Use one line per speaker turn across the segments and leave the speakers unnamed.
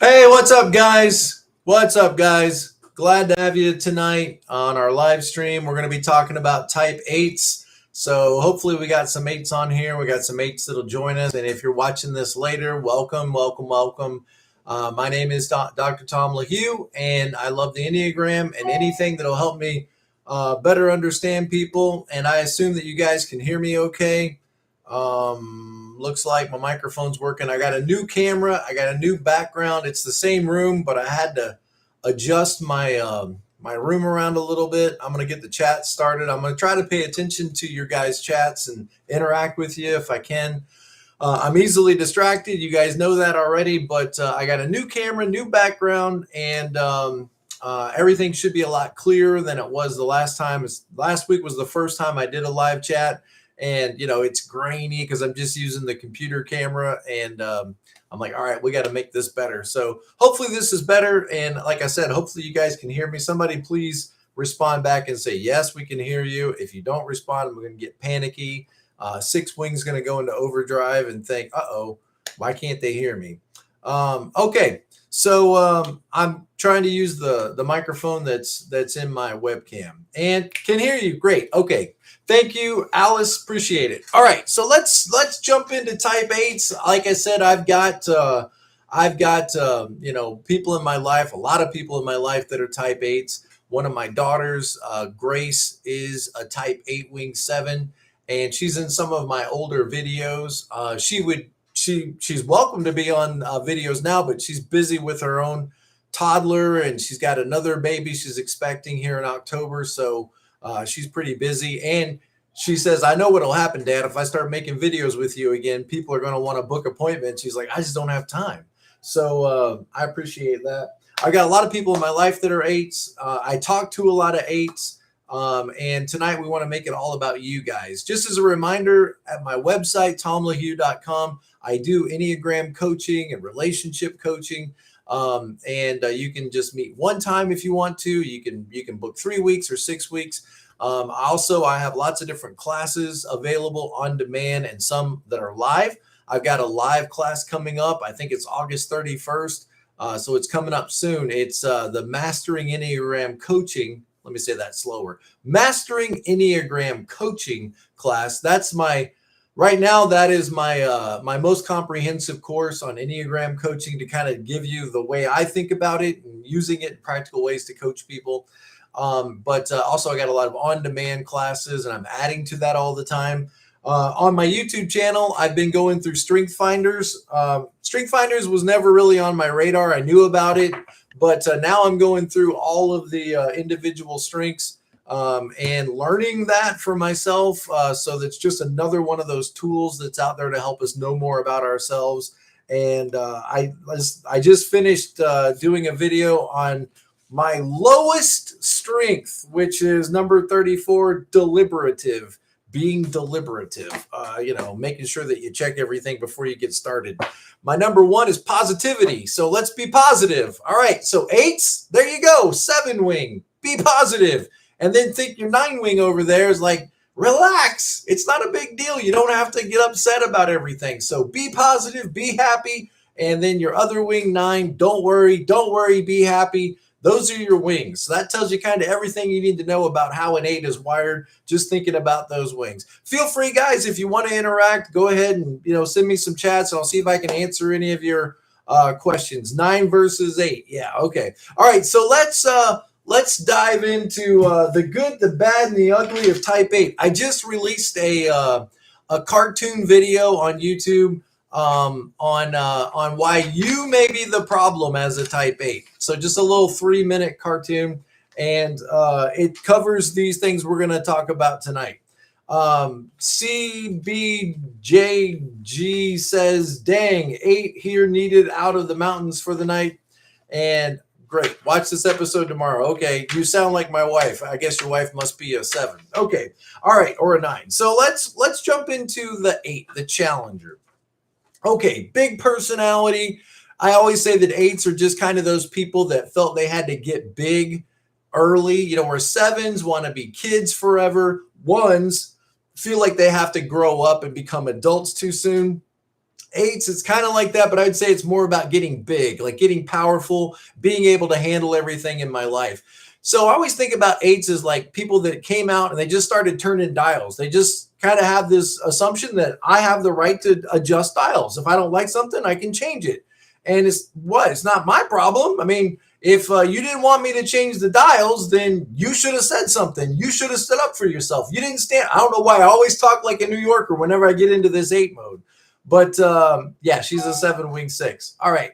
Hey, what's up, guys? What's up, guys? Glad to have you tonight on our live stream. We're going to be talking about type 8s. So hopefully we got some 8s on here. We got some 8s that'll join us. And if you're watching this later, welcome, welcome, welcome. My name is Dr. Tom LaHue, and I love the Enneagram and anything that'll help me better understand people. And I assume that you guys can hear me okay. Looks like my microphone's working. I got a new camera. I got a new background. It's the same room, but I had to adjust my my room around a little bit. I'm going to get the chat started. I'm going to try to pay attention to your guys' chats and interact with you if I can. I'm easily distracted. You guys know that already, but I got a new camera, new background, and everything should be a lot clearer than it was the last time. Last week was the first time I did a live chat. And, you know, it's grainy because I'm just using the computer camera. And I'm like, all right, we got to make this better. So hopefully this is better. And like I said, hopefully you guys can hear me. Somebody please respond back and say, yes, we can hear you. If you don't respond, I'm going to get panicky. Six Wings going to go into overdrive and think, uh-oh, why can't they hear me? Okay. So I'm trying to use the microphone that's in my webcam and can hear you. Great. Okay. Thank you, Alice. Appreciate it. All right. So let's jump into type 8s. Like I said, I've got you know, people in my life, a lot of people in my life that are type 8s. One of my daughters, Grace, is a type 8 wing 7, and she's in some of my older videos. She's welcome to be on videos now, but she's busy with her own toddler, and she's got another baby she's expecting here in October. So she's pretty busy. And she says, I know what'll happen, Dad. If I start making videos with you again, people are going to want to book appointments. She's like, I just don't have time. So I appreciate that. I got a lot of people in my life that are 8s. I talk to a lot of 8s. And tonight we want to make it all about you guys. Just as a reminder, at my website, tomlahue.com, I do Enneagram coaching and relationship coaching. And you can just meet one time if you want to. You can book 3 weeks or 6 weeks. I have lots of different classes available on demand and some that are live. I've got a live class coming up. I think it's August 31st. So it's coming up soon. It's the Mastering Enneagram Coaching. Let me say that slower. Mastering Enneagram Coaching class. That's right now, that is my most comprehensive course on Enneagram coaching, to kind of give you the way I think about it and using it in practical ways to coach people. But also I got a lot of on-demand classes, and I'm adding to that all the time. On my YouTube channel, I've been going through StrengthsFinders. StrengthsFinders was never really on my radar. I knew about it, but now I'm going through all of the individual strengths and learning that for myself. So that's just another one of those tools that's out there to help us know more about ourselves. And I just finished doing a video on my lowest strength, which is number 34, deliberative. Being deliberative, making sure that you check everything before you get started. My number 1 is positivity. So let's be positive. All right. So 8s, there you go. 7 wing, be positive. And then think your 9 wing over there is like, relax. It's not a big deal. You don't have to get upset about everything. So be positive, be happy. And then your other wing 9, don't worry, be happy. Those are your wings. So that tells you kind of everything you need to know about how an 8 is wired, just thinking about those wings. Feel free, guys, if you want to interact, go ahead and send me some chats, and I'll see if I can answer any of your questions. 9 versus 8. Yeah, okay. All right, so let's dive into the good, the bad, and the ugly of type 8. I just released a cartoon video on YouTube on why you may be the problem as a type 8. So just a little 3-minute cartoon, and it covers these things we're going to talk about tonight. CBJG says, dang, 8 here needed out of the mountains for the night. And great. Watch this episode tomorrow. Okay. You sound like my wife. I guess your wife must be a 7. Okay. All right. Or a 9. So let's jump into the 8, the challenger. Okay, big personality. I always say that 8s are just kind of those people that felt they had to get big early, where 7s want to be kids forever. 1s feel like they have to grow up and become adults too soon. eights, it's kind of like that, but I'd say it's more about getting big, like getting powerful, being able to handle everything in my life. So I always think about eights as like people that came out and they just started turning dials. They just kind of have this assumption that I have the right to adjust dials. If I don't like something, I can change it. And it's not my problem. I mean, if you didn't want me to change the dials, then you should have said something. You should have stood up for yourself. You didn't stand. I don't know why I always talk like a New Yorker whenever I get into this 8 mode. But yeah, she's a 7 wing 6. All right.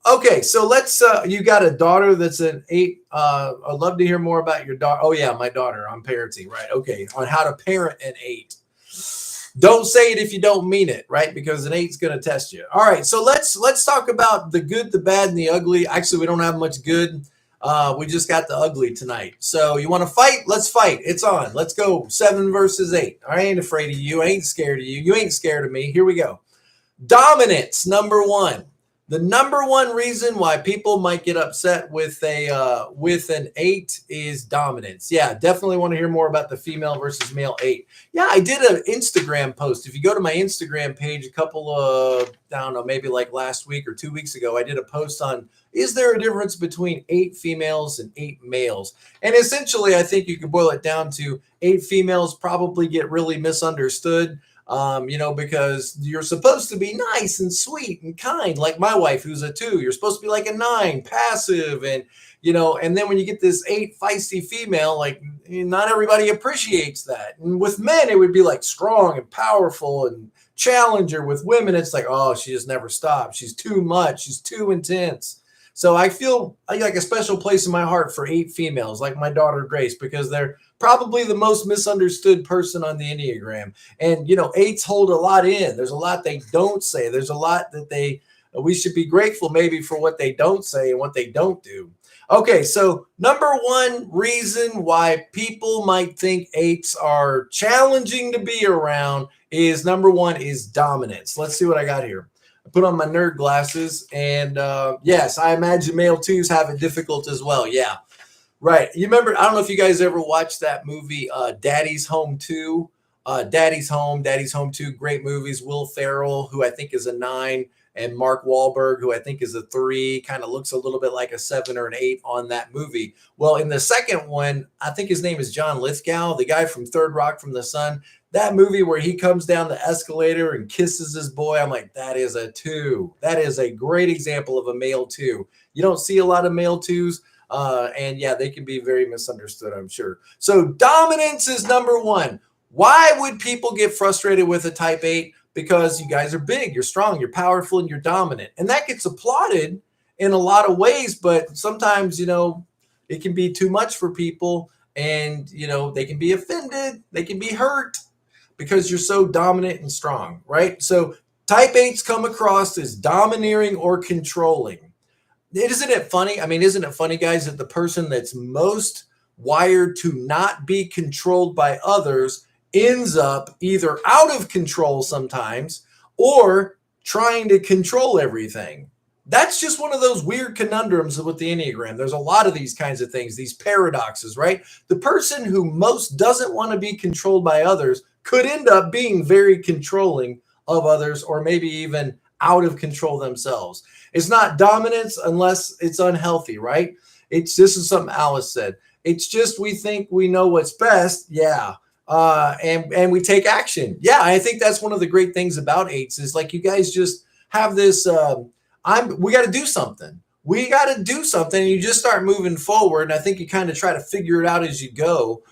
Okay, so let's, you got a daughter that's an 8. I'd love to hear more about your daughter. Oh yeah, my daughter. I'm parenting, right? Okay, on how to parent an 8. Don't say it if you don't mean it, right? Because an 8's going to test you. All right, so let's talk about the good, the bad, and the ugly. Actually, we don't have much good. We just got the ugly tonight. So you want to fight? Let's fight. It's on. Let's go. 7 versus 8. I ain't afraid of you. I ain't scared of you. You ain't scared of me. Here we go. Dominance, number 1. The number 1 reason why people might get upset with an 8 is dominance. Yeah, definitely want to hear more about the female versus male 8. Yeah, I did an Instagram post. If you go to my Instagram page a couple of, I don't know, maybe like last week or 2 weeks ago, I did a post on, is there a difference between 8 females and 8 males? And essentially, I think you can boil it down to 8 females probably get really misunderstood. Because you're supposed to be nice and sweet and kind, like my wife, who's a 2. You're supposed to be like a 9, passive, and and then when you get this 8 feisty female, like not everybody appreciates that. And with men, it would be like strong and powerful and challenger. With women, it's like, oh, she just never stops. She's too much. She's too intense. So I feel like a special place in my heart for 8 females, like my daughter Grace, because they're probably the most misunderstood person on the Enneagram. And, 8s hold a lot in. There's a lot they don't say. There's a lot that we should be grateful maybe for what they don't say and what they don't do. Okay, so number 1 reason why people might think 8s are challenging to be around is number 1 is dominance. Let's see what I got here. I put on my nerd glasses, and yes, I imagine male 2s have it difficult as well. Yeah, right. You remember, I don't know if you guys ever watched that movie, Daddy's Home 2. Daddy's Home 2, great movies. Will Ferrell, who I think is a 9, and Mark Wahlberg, who I think is a 3, kind of looks a little bit like a 7 or an 8 on that movie. Well, in the second one, I think his name is John Lithgow, the guy from Third Rock from the Sun. That movie where he comes down the escalator and kisses his boy, I'm like, that is a 2. That is a great example of a male 2. You don't see a lot of male 2s, and yeah, they can be very misunderstood, I'm sure. So dominance is number 1. Why would people get frustrated with a type 8? Because you guys are big, you're strong, you're powerful, and you're dominant. And that gets applauded in a lot of ways, but sometimes, it can be too much for people, and, they can be offended, they can be hurt, because you're so dominant and strong, right? So type 8s come across as domineering or controlling. Isn't it funny? I mean, isn't it funny, guys, that the person that's most wired to not be controlled by others ends up either out of control sometimes or trying to control everything? That's just one of those weird conundrums with the Enneagram. There's a lot of these kinds of things, these paradoxes, right? The person who most doesn't want to be controlled by others could end up being very controlling of others, or maybe even out of control themselves. It's not dominance unless it's unhealthy, right? This is something Alice said. It's just we think we know what's best. Yeah. And we take action. Yeah, I think that's one of the great things about 8s is like you guys just have this, we got to do something. We got to do something. And you just start moving forward. And I think you kind of try to figure it out as you go.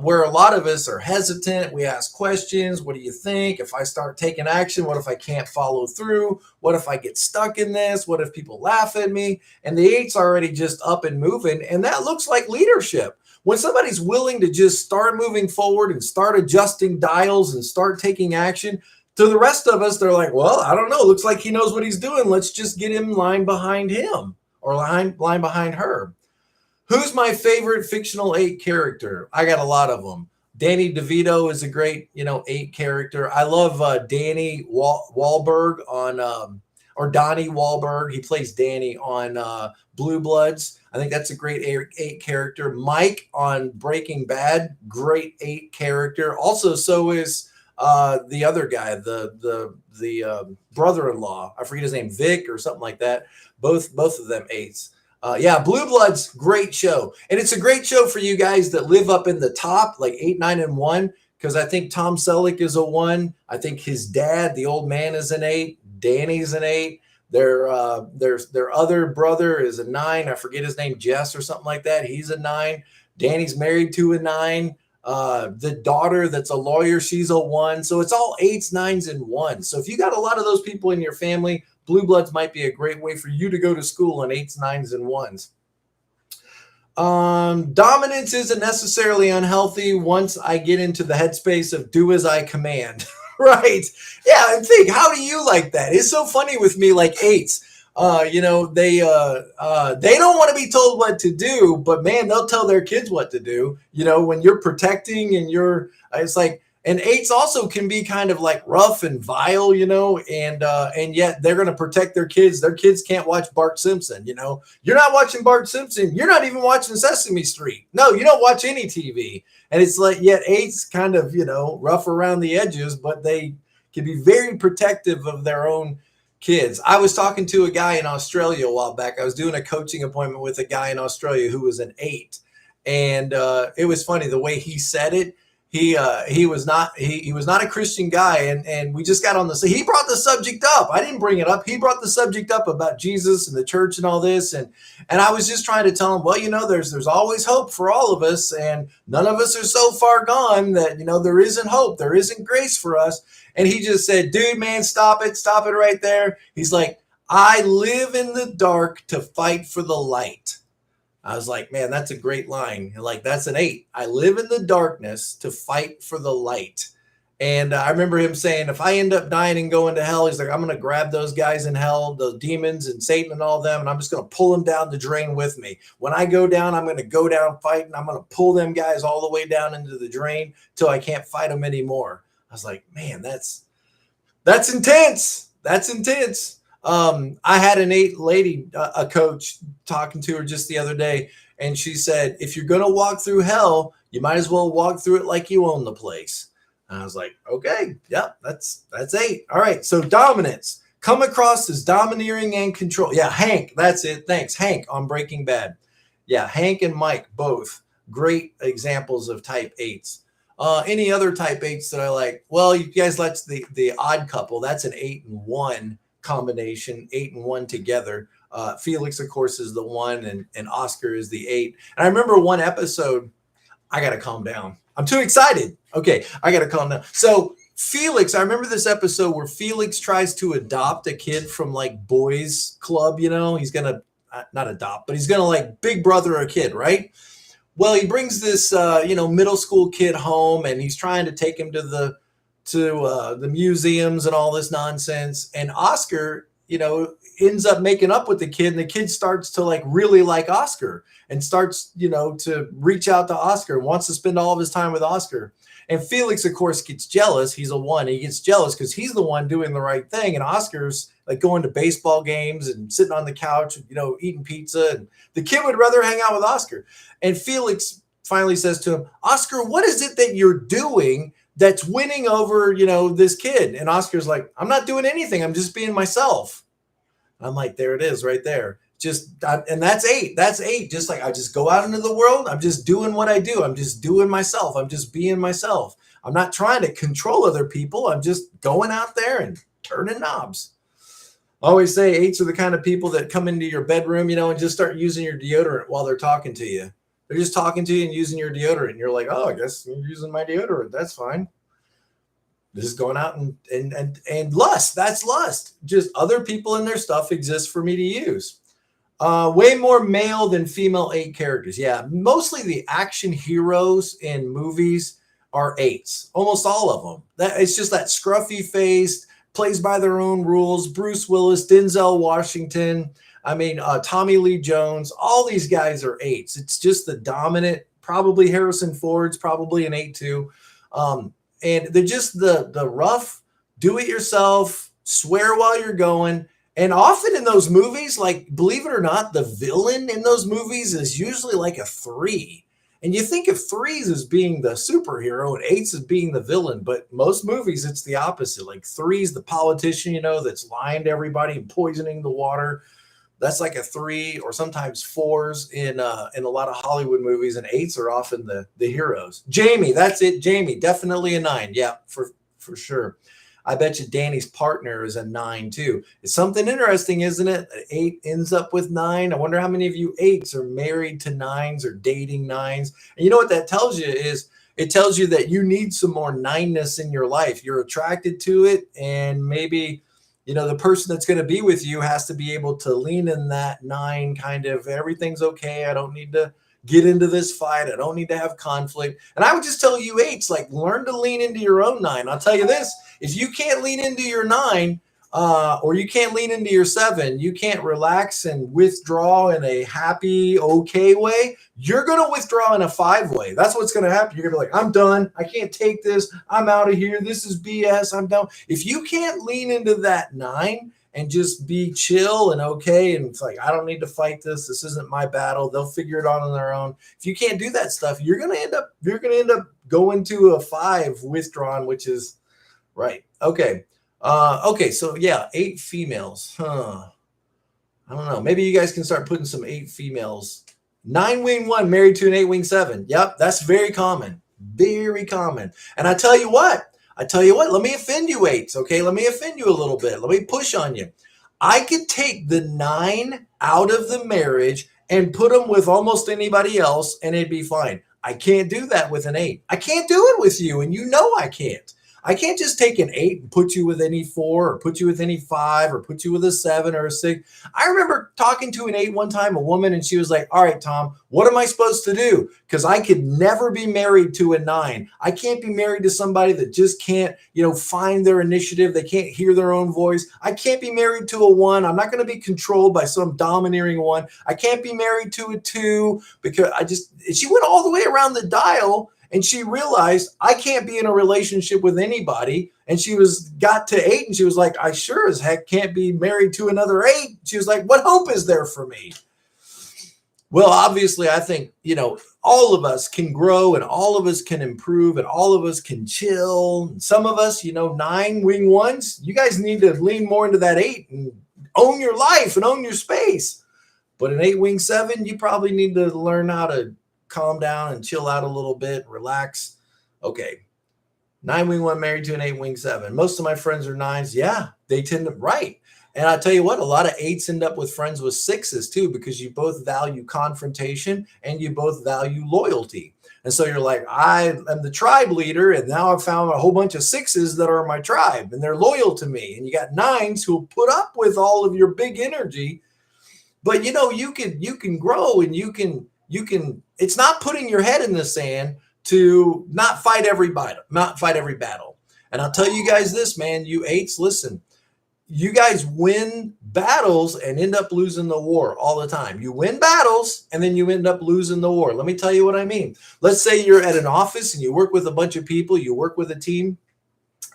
Where a lot of us are hesitant. We ask questions. What do you think? If I start taking action, what if I can't follow through? What if I get stuck in this? What if people laugh at me? And the 8's already just up and moving. And that looks like leadership. When somebody's willing to just start moving forward and start adjusting dials and start taking action, to the rest of us, they're like, well, I don't know. Looks like he knows what he's doing. Let's just get him line behind him or line behind her. Who's my favorite fictional 8 character? I got a lot of them. Danny DeVito is a great, 8 character. I love Danny Wahlberg or Donnie Wahlberg. He plays Danny on Blue Bloods. I think that's a great 8 character. Mike on Breaking Bad, great 8 character. Also, so is The other guy, the brother-in-law, I forget his name, Vic or something like that. Both of them 8s. Yeah, Blue Bloods, great show. And it's a great show for you guys that live up in the top, like 8, 9, and 1, because I think Tom Selleck is a 1. I think his dad, the old man, is an 8. Danny's an 8. Their other brother is a 9. I forget his name, Jess or something like that. He's a 9. Danny's married to a 9. The daughter that's a lawyer, she's a 1. So it's all 8s, 9s, and 1s. So if you got a lot of those people in your family, Blue Bloods might be a great way for you to go to school in 8s, 9s, and 1s. Dominance isn't necessarily unhealthy once I get into the headspace of do as I command. Right. Yeah. And think, how do you like that? It's so funny with me, like 8s. They don't want to be told what to do, but man, they'll tell their kids what to do. When you're protecting and it's like, and 8s also can be kind of like rough and vile, and yet they're going to protect their kids. Their kids can't watch Bart Simpson. You're not watching Bart Simpson. You're not even watching Sesame Street. No, you don't watch any TV. And it's like, yet 8s kind of, rough around the edges, but they can be very protective of their own kids. I was talking to a guy in Australia a while back. I was doing a coaching appointment with a guy in Australia who was an 8. And it was funny the way he said it. He was not a Christian guy, and we just got on he brought the subject up. I didn't bring it up. He brought the subject up about Jesus and the church and all this, and I was just trying to tell him, well, there's always hope for all of us, and none of us are so far gone that there isn't hope, there isn't grace for us. And he just said, dude, man, stop it right there. He's like, I live in the dark to fight for the light. I was like, man, that's a great line. Like, that's an 8. I live in the darkness to fight for the light. And I remember him saying, if I end up dying and going to hell, he's like, I'm going to grab those guys in hell, those demons and Satan and all them, and I'm just going to pull them down the drain with me. When I go down, I'm going to go down fighting. I'm going to pull them guys all the way down into the drain till I can't fight them anymore. I was like, man, that's intense. That's intense. I had an 8 lady, a coach, talking to her just the other day, and she said, if you're going to walk through hell, you might as well walk through it like you own the place. And I was like, okay, yeah, that's 8. All right. So dominance, come across as domineering and control. Yeah. Hank, that's it. Thanks. Hank on Breaking Bad. Yeah. Hank and Mike, both great examples of type 8s. Any other type 8s that I like? Well, you guys like the Odd Couple. That's an 8 and 1 combination, 8 and 1 together. Felix, of course, is the 1, and Oscar is the 8. And I remember one episode, I got to calm down. I'm too excited. Okay, I got to calm down. So Felix, I remember this episode where Felix tries to adopt a kid from like boys club, He's going to not adopt, but he's going to like big brother a kid, right? Well, he brings this, middle school kid home, and he's trying to take him to the museums and all this nonsense. And Oscar, ends up making up with the kid, and the kid starts to like really like Oscar and starts, to reach out to Oscar and wants to spend all of his time with Oscar. And Felix, of course, gets jealous. He's a 1. He gets jealous because he's the one doing the right thing. And Oscar's like going to baseball games and sitting on the couch, eating pizza. And the kid would rather hang out with Oscar. And Felix finally says to him, Oscar, what is it that you're doing that's winning over, this kid? And Oscar's like, I'm not doing anything. I'm just being myself. I'm like, there it is right there. And that's 8. That's 8. Just like I just go out into the world. I'm just doing what I do. I'm just doing myself. I'm just being myself. I'm not trying to control other people. I'm just going out there and turning knobs. I always say 8s are the kind of people that come into your bedroom, and just start using your deodorant while they're talking to you. They're just talking to you and using your deodorant. And you're like, oh, I guess you're using my deodorant. That's fine. Just going out and lust. That's lust. Just other people and their stuff exists for me to use. Way more male than female 8 characters. Yeah, mostly the action heroes in movies are 8s. Almost all of them. It's just that scruffy face, plays by their own rules. Bruce Willis, Denzel Washington. Tommy Lee Jones. All these guys are 8s. It's just the dominant. Probably Harrison Ford's probably an 8 too. And they're just the rough, do it yourself, swear while you're going. And often in those movies, like, believe it or not, the villain in those movies is usually like a 3. And you think of 3s as being the superhero and 8s as being the villain, but most movies, it's the opposite. Like 3's the politician, that's lying to everybody and poisoning the water. That's like a 3, or sometimes 4s in a lot of Hollywood movies, and 8s are often the heroes. Jamie, that's it. Jamie, definitely a 9. Yeah, for sure. I bet you Danny's partner is a 9 too. It's something interesting, isn't it? 8 ends up with 9. I wonder how many of you 8s are married to 9s or dating 9s. And you know what that tells you is, it tells you that you need some more 9ness in your life. You're attracted to it, and maybe the person that's going to be with you has to be able to lean in that 9 kind of, everything's okay. I don't need to get into this fight. I don't need to have conflict. And I would just tell you 8s, like, learn to lean into your own 9. I'll tell you this, if you can't lean into your 9, or you can't lean into your 7, you can't relax and withdraw in a happy, okay way, you're going to withdraw in a 5 way. That's what's going to happen. You're going to be like, I'm done. I can't take this. I'm out of here. This is BS. I'm done. If you can't lean into that 9 and just be chill and okay, and it's like, I don't need to fight this. This isn't my battle. They'll figure it out on their own. If you can't do that stuff, you're going to end up going to a 5 withdrawn, which is right. Okay. Okay, so yeah, 8 females. I don't know. Maybe you guys can start putting some 8 females. 9 wing 1 married to an 8 wing 7. Yep, that's very common. Very common. And I tell you what, let me offend you 8s, okay? Let me offend you a little bit. Let me push on you. I could take the 9 out of the marriage and put them with almost anybody else, and it'd be fine. I can't do that with an 8. I can't do it with you, and you know I can't. I can't just take an 8 and put you with any 4 or put you with any 5 or put you with a 7 or a 6. I remember talking to an 8 one time, a woman, and she was like, all right, Tom, what am I supposed to do? Because I could never be married to a 9. I can't be married to somebody that just can't, find their initiative. They can't hear their own voice. I can't be married to a 1. I'm not going to be controlled by some domineering 1. I can't be married to a 2 because she went all the way around the dial. And she realized I can't be in a relationship with anybody. And she got to 8 and she was like, I sure as heck can't be married to another 8. She was like, what hope is there for me? Well, obviously, I think, all of us can grow and all of us can improve and all of us can chill. Some of us, 9 wing 1s, you guys need to lean more into that 8 and own your life and own your space. But an 8 wing 7, you probably need to learn how to calm down and chill out a little bit, relax. Okay. 9 wing 1 married to an 8 wing 7. Most of my friends are 9s. Yeah, they tend to, right. And I tell you what, a lot of 8s end up with friends with 6s too, because you both value confrontation and you both value loyalty. And so you're like, I am the tribe leader, and now I've found a whole bunch of 6s that are my tribe and they're loyal to me. And you got 9s who put up with all of your big energy. But you can grow and you can, it's not putting your head in the sand to not fight every battle. And I'll tell you guys this, man, you 8s, listen, you guys win battles and end up losing the war all the time. You win battles and then you end up losing the war. Let me tell you what I mean. Let's say you're at an office and you work with a bunch of people, you work with a team,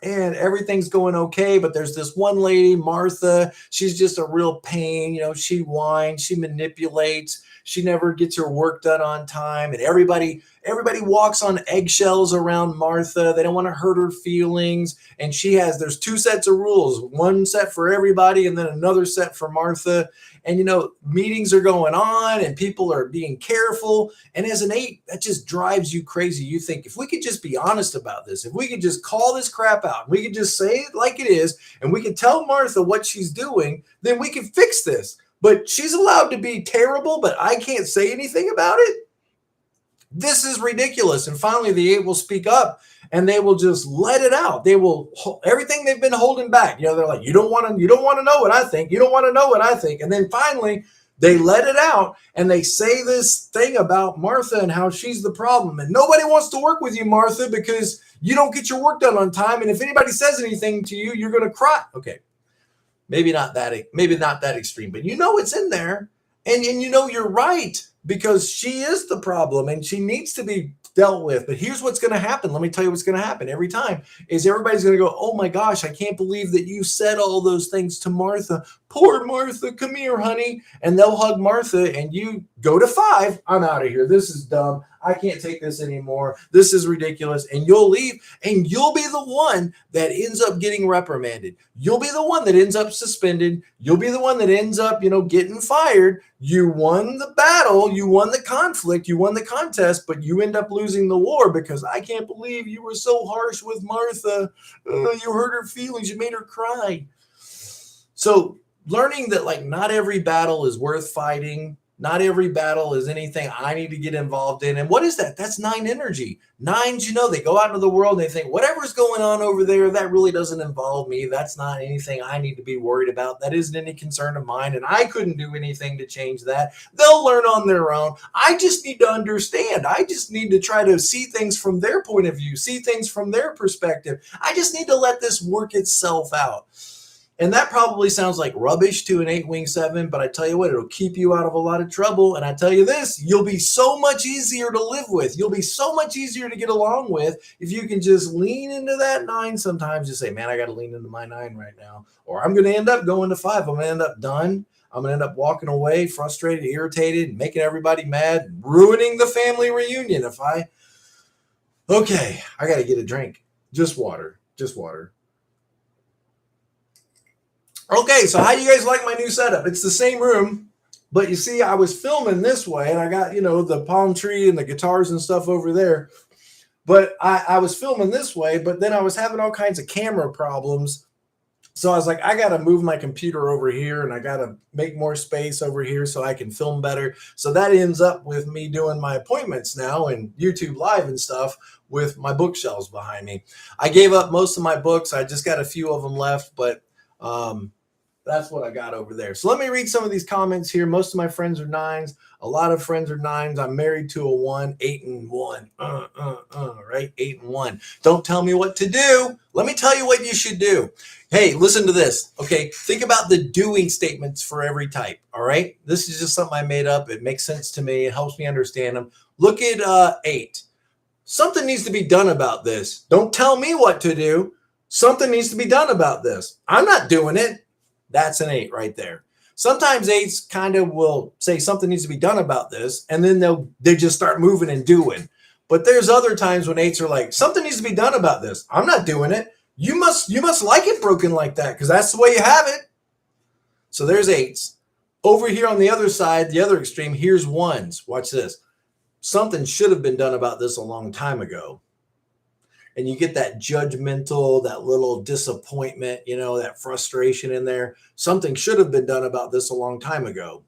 and everything's going okay, but there's this one lady, Martha. She's just a real pain. She whines, she manipulates, she never gets her work done on time, and everybody walks on eggshells around Martha. They don't want to hurt her feelings, and there's 2 sets of rules, one set for everybody and then another set for Martha. And meetings are going on and people are being careful, and as an 8, that just drives you crazy. You think, if we could just be honest about this, if we could just call this crap out, we could just say it like it is, and we could tell Martha what she's doing, then we can fix this. But she's allowed to be terrible, but I can't say anything about it. This is ridiculous. And finally, the 8 will speak up and they will just let it out. They will, everything they've been holding back. They're like, you don't want to know what I think. You don't want to know what I think. And then finally, they let it out and they say this thing about Martha and how she's the problem. And nobody wants to work with you, Martha, because you don't get your work done on time. And if anybody says anything to you, you're going to cry. Okay. Maybe not that extreme, but it's in there, and you're right, because she is the problem and she needs to be dealt with. But here's what's going to happen. Let me tell you what's going to happen every time is everybody's going to go, oh my gosh, I can't believe that you said all those things to Martha. Poor Martha, come here, honey. And they'll hug Martha and you go to 5. I'm out of here. This is dumb. I can't take this anymore. This is ridiculous. And you'll leave, and you'll be the one that ends up getting reprimanded. You'll be the one that ends up suspended. You'll be the one that ends up, getting fired. You won the battle. You won the conflict. You won the contest, but you end up losing the war because I can't believe you were so harsh with Martha. You hurt her feelings. You made her cry. So learning that not every battle is worth fighting. Not every battle is anything I need to get involved in. And what is that? That's 9 energy. 9s, they go out into the world and they think, whatever's going on over there, that really doesn't involve me. That's not anything I need to be worried about. That isn't any concern of mine. And I couldn't do anything to change that. They'll learn on their own. I just need to understand. I just need to try to see things from their point of view, see things from their perspective. I just need to let this work itself out. And that probably sounds like rubbish to an 8-wing 7, but I tell you what, it'll keep you out of a lot of trouble. And I tell you this, you'll be so much easier to live with. You'll be so much easier to get along with if you can just lean into that 9 sometimes. Just say, man, I got to lean into my 9 right now. Or I'm going to end up going to 5. I'm going to end up done. I'm going to end up walking away, frustrated, irritated, making everybody mad, ruining the family reunion. Okay, I got to get a drink. Just water. Okay, so how do you guys like my new setup? It's the same room, but you see, I was filming this way, and I got, the palm tree and the guitars and stuff over there. But I was filming this way, but then I was having all kinds of camera problems. So I was like, I got to move my computer over here, and I got to make more space over here so I can film better. So that ends up with me doing my appointments now and YouTube Live and stuff with my bookshelves behind me. I gave up most of my books. I just got a few of them left, but that's what I got over there. So let me read some of these comments here. Most of my friends are 9s. A lot of friends are 9s. I'm married to a 1, 8 and 1. Right? 8 and 1. Don't tell me what to do. Let me tell you what you should do. Hey, listen to this. Okay. Think about the doing statements for every type. All right. This is just something I made up. It makes sense to me. It helps me understand them. Look at 8. Something needs to be done about this. Don't tell me what to do. Something needs to be done about this. I'm not doing it. That's an 8 right there. Sometimes 8s kind of will say something needs to be done about this, and then they just start moving and doing. But there's other times when 8s are like, something needs to be done about this. I'm not doing it. You must like it broken like that because that's the way you have it. So there's 8s. Over here on the other side, the other extreme, here's 1s. Watch this. Something should have been done about this a long time ago. And you get that judgmental, that little disappointment, that frustration in there. Something should have been done about this a long time ago.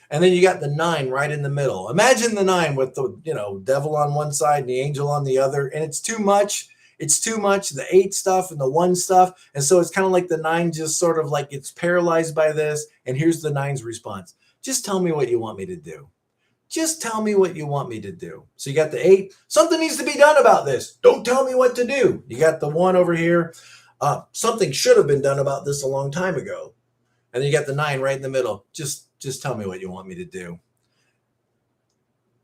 And then you got the 9 right in the middle. Imagine the 9 with the, devil on one side and the angel on the other. And it's too much. It's too much, the 8 stuff and the 1 stuff. And so it's kind of like the 9 just sort of like it's paralyzed by this. And here's the 9's response. Just tell me what you want me to do. Just tell me what you want me to do. So you got the 8. Something needs to be done about this. Don't tell me what to do. You got the 1 over here. Something should have been done about this a long time ago. And then you got the 9 right in the middle. Just tell me what you want me to do.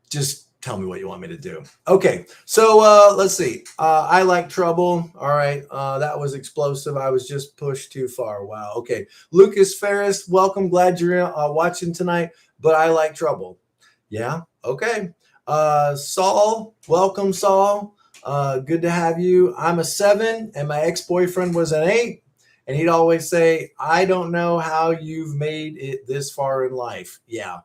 Just tell me what you want me to do. Okay, so let's see. I like trouble. All right, that was explosive. I was just pushed too far. Wow. Okay, Lucas Ferris, welcome. Glad you're watching tonight. But I like trouble. Yeah. Okay. Saul, welcome, Saul. Good to have you. I'm a 7 and my ex-boyfriend was an 8. And he'd always say, I don't know how you've made it this far in life. Yeah.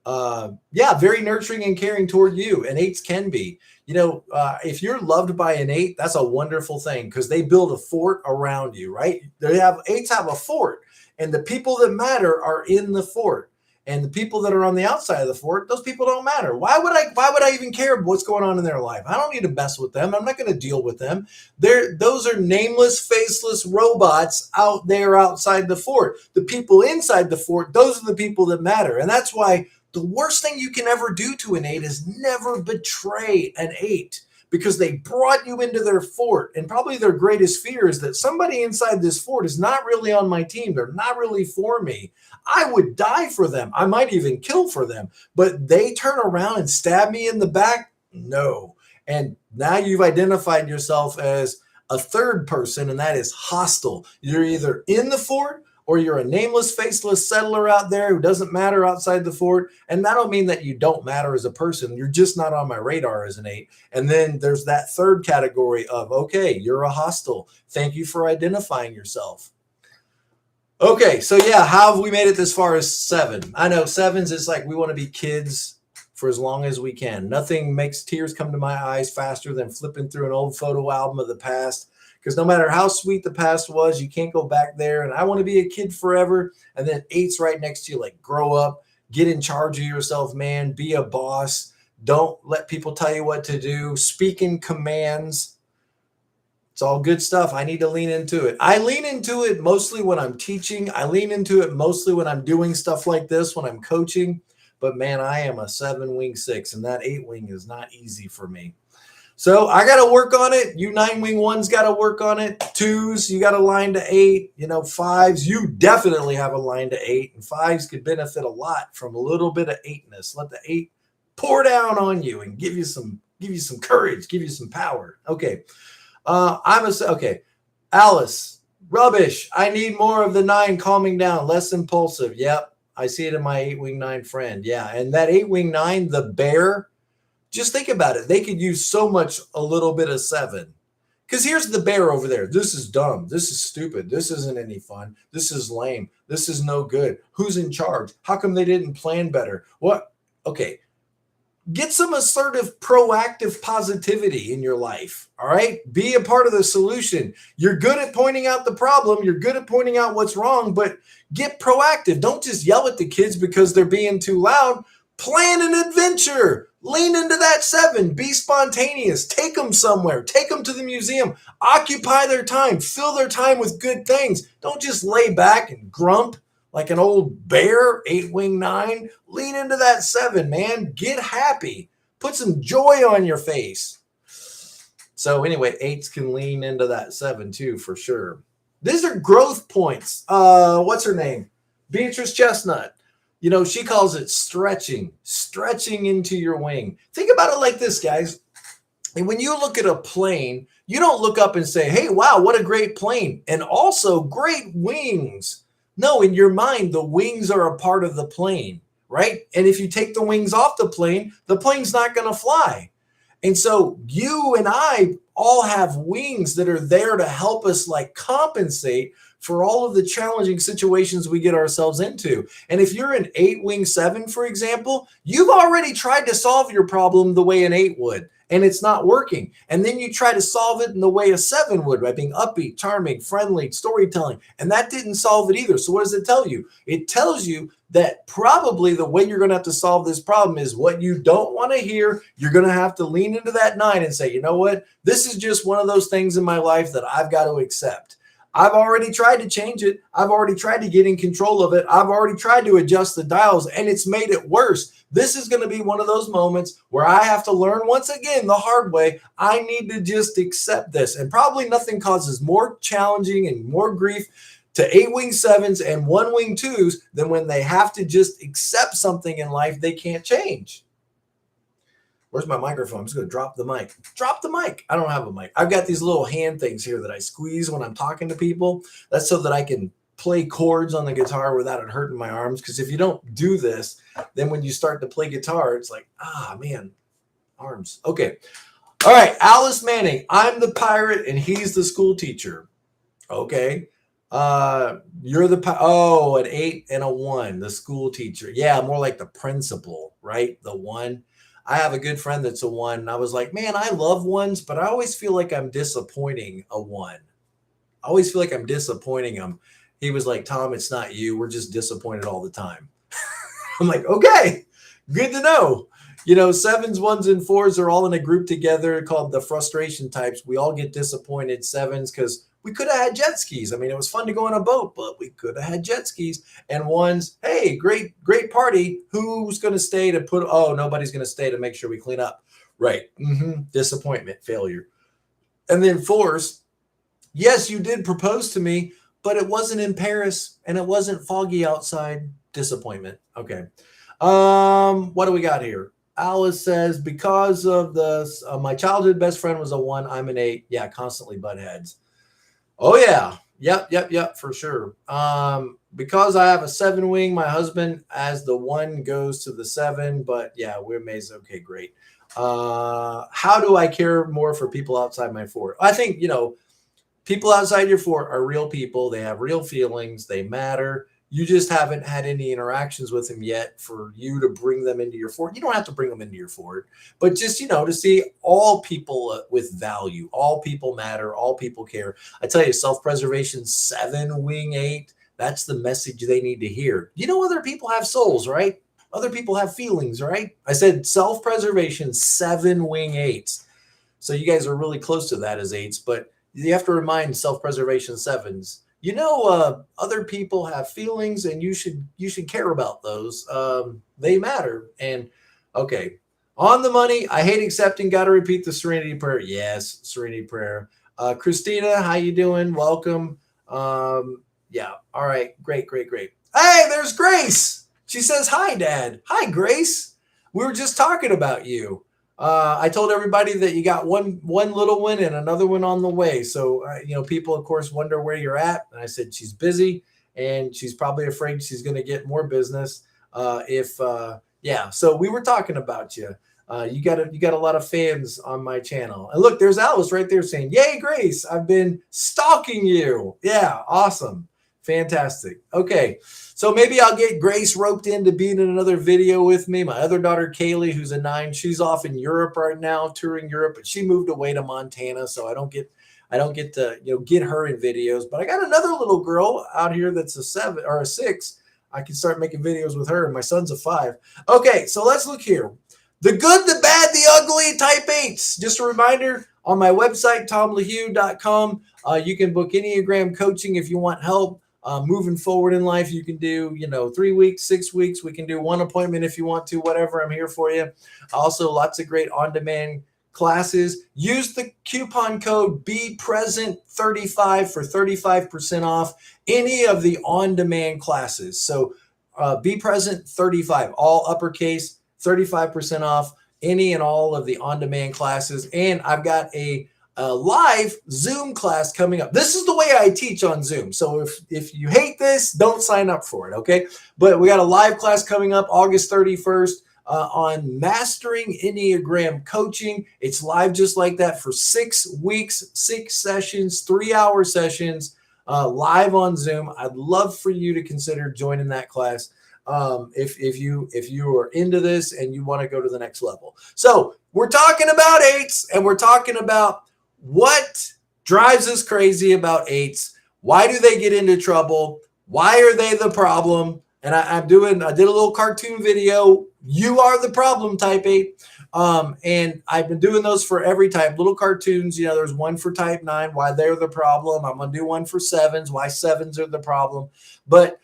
Very nurturing and caring toward you. And 8s can be. If you're loved by an 8, that's a wonderful thing because they build a fort around you, right? 8s have a fort, and the people that matter are in the fort. And the people that are on the outside of the fort, those people don't matter. Why would I even care what's going on in their life? I don't need to mess with them. I'm not going to deal with them. Those are nameless, faceless robots out there outside the fort. The people inside the fort, those are the people that matter. And that's why the worst thing you can ever do to an 8 is never betray an 8. Because they brought you into their fort. And probably their greatest fear is that somebody inside this fort is not really on my team. They're not really for me. I would die for them. I might even kill for them. But they turn around and stab me in the back? No. And now you've identified yourself as a third person, and that is hostile. You're either in the fort or you're a nameless, faceless settler out there who doesn't matter outside the fort. And that don't mean that you don't matter as a person. You're just not on my radar as an 8. And then there's that third category of, okay, you're a hostile. Thank you for identifying yourself. Okay, so yeah, how have we made it this far as 7? I know 7s is like we want to be kids for as long as we can. Nothing makes tears come to my eyes faster than flipping through an old photo album of the past, because no matter how sweet the past was, you can't go back there. And I want to be a kid forever. And then 8's right next to you, like grow up, get in charge of yourself, man, be a boss. Don't let people tell you what to do. Speak in commands. It's all good stuff. I need to lean into it. I lean into it mostly when I'm teaching. I lean into it mostly when I'm doing stuff like this, when I'm coaching. But man, I am a 7 wing 6, and that 8 wing is not easy for me. So I got to work on it. You 9 wing 1s got to work on it. 2s, you got a line to 8. 5s, you definitely have a line to 8. And 5s could benefit a lot from a little bit of 8ness. Let the 8 pour down on you and give you some courage, give you some power. Okay. Okay. Alice, rubbish. I need more of the 9 calming down, less impulsive. Yep. I see it in my 8 wing 9 friend. Yeah. And that 8 wing 9, the bear, just think about it. They could use so much, a little bit of 7. Because here's the bear over there. This is dumb. This is stupid. This isn't any fun. This is lame. This is no good. Who's in charge? How come they didn't plan better? What? Okay. Get some assertive, proactive positivity in your life. All right. Be a part of the solution. You're good at pointing out the problem. You're good at pointing out what's wrong, but get proactive. Don't just yell at the kids because they're being too loud. Plan an adventure. Lean into that 7. Be spontaneous. Take them somewhere. Take them to the museum. Occupy their time. Fill their time with good things. Don't just lay back and grump like an old bear. 8 wing 9. Lean into that 7, man. Get happy. Put some joy on your face. So anyway, 8s can lean into that 7 too, for sure. These are growth points. What's her name? Beatrice Chestnut. She calls it stretching into your wing. Think about it like this, guys. And when you look at a plane, you don't look up and say, hey, wow, what a great plane. And also great wings. No, in your mind, the wings are a part of the plane, right? And if you take the wings off the plane's not going to fly. And so you and I all have wings that are there to help us like compensate for all of the challenging situations we get ourselves into. And if you're an 8 wing 7, for example, you've already tried to solve your problem the way an 8 would, and it's not working. And then you try to solve it in the way a 7 would, by being upbeat, charming, friendly, storytelling, and that didn't solve it either. So what does it tell you? It tells you that probably the way you're going to have to solve this problem is what you don't want to hear. You're going to have to lean into that 9 and say, you know what? This is just one of those things in my life that I've got to accept. I've already tried to change it. I've already tried to get in control of it. I've already tried to adjust the dials, and it's made it worse. This is going to be one of those moments where I have to learn once again the hard way. I need to just accept this. And probably nothing causes more challenging and more grief to 8 wing 7s and 1 wing 2s than when they have to just accept something in life they can't change. Where's my microphone? I'm just going to drop the mic. Drop the mic. I don't have a mic. I've got these little hand things here that I squeeze when I'm talking to people. That's so that I can play chords on the guitar without it hurting my arms. Because if you don't do this, then when you start to play guitar, it's like, man, arms. Okay. All right. Alice Manning. I'm the pirate and he's the school teacher. Okay. You're the an 8 and a 1, the school teacher. Yeah, more like the principal, right? The 1. I have a good friend that's a 1, and I was like, man, I love 1s, but I always feel like I'm disappointing a 1. I always feel like I'm disappointing him. He was like, Tom, it's not you. We're just disappointed all the time. I'm like, okay, good to know. 7s, 1s, and 4s are all in a group together called the frustration types. We all get disappointed 7s because we could have had jet skis. I mean, it was fun to go on a boat, but we could have had jet skis. And 1s, hey, great party. Who's going to stay to nobody's going to stay to make sure we clean up. Right. Disappointment, failure. And then 4s, yes, you did propose to me, but it wasn't in Paris and it wasn't foggy outside. Disappointment. Okay. What do we got here? Alice says, because of my childhood best friend was a 1, I'm an 8. Yeah, constantly butt heads. Oh, yeah. Yep, for sure. Because I have a 7 wing, my husband as the 1 goes to the 7, but yeah, we're amazed. Okay, great. How do I care more for people outside my 4? I think, people outside your 4 are real people. They have real feelings. They matter. You just haven't had any interactions with them yet for you to bring them into your 4. You don't have to bring them into your 4, but just, to see all people with value, all people matter, all people care. I tell you, self-preservation 7 wing 8, that's the message they need to hear. Other people have souls, right? Other people have feelings, right? I said self-preservation 7 wing 8s. So you guys are really close to that as 8s, but you have to remind self-preservation 7s. Other people have feelings, and you should care about those. They matter. And okay, on the money. I hate accepting. Got to repeat the serenity prayer. Yes, serenity prayer. Christina, how you doing? Welcome. Yeah. All right. Great. Hey, there's Grace. She says, "Hi, Dad." Hi, Grace. We were just talking about you. I told everybody that you got one little one and another one on the way. So, people, of course, wonder where you're at. And I said, she's busy and she's probably afraid she's going to get more business. So we were talking about you. You got a lot of fans on my channel. And look, there's Alice right there saying, "Yay, Grace, I've been stalking you." Yeah, awesome. Fantastic. Okay. So maybe I'll get Grace roped into being in another video with me. My other daughter, Kaylee, who's a 9, she's off in Europe right now, touring Europe, but she moved away to Montana. So I don't get to, get her in videos, but I got another little girl out here that's a 7 or a 6. I can start making videos with her, and my son's a 5. Okay. So let's look here. The good, the bad, the ugly, type 8s. Just a reminder, on my website, tomlahue.com, you can book Enneagram coaching if you want help. Moving forward in life, you can do, 3 weeks, 6 weeks. We can do 1 appointment if you want to, whatever. I'm here for you. Also, lots of great on-demand classes. Use the coupon code BePresent35 for 35% off any of the on-demand classes. So BePresent35, all uppercase, 35% off any and all of the on-demand classes. And I've got a live Zoom class coming up. This is the way I teach on Zoom. So if you hate this, don't sign up for it, okay? But we got a live class coming up August 31st on mastering Enneagram coaching. It's live just like that for 6 weeks, 6 sessions, 3-hour sessions, live on Zoom. I'd love for you to consider joining that class if you are into this and you want to go to the next level. So we're talking about 8s, and we're talking about what drives us crazy about 8s. Why do they get into trouble? Why are they the problem? And I did a little cartoon video. You are the problem, type 8. And I've been doing those for every type, little cartoons. There's one for type 9, why they're the problem. I'm going to do one for 7s, why 7s are the problem. But,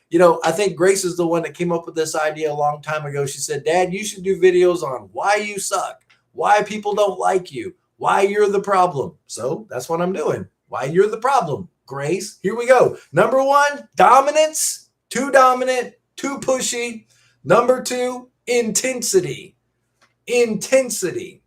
I think Grace is the one that came up with this idea a long time ago. She said, "Dad, you should do videos on why you suck, why people don't like you, why you're the problem." So that's what I'm doing. Why you're the problem, Grace. Here we go. Number 1, dominance. Too dominant, too pushy. Number 2, intensity. Intensity.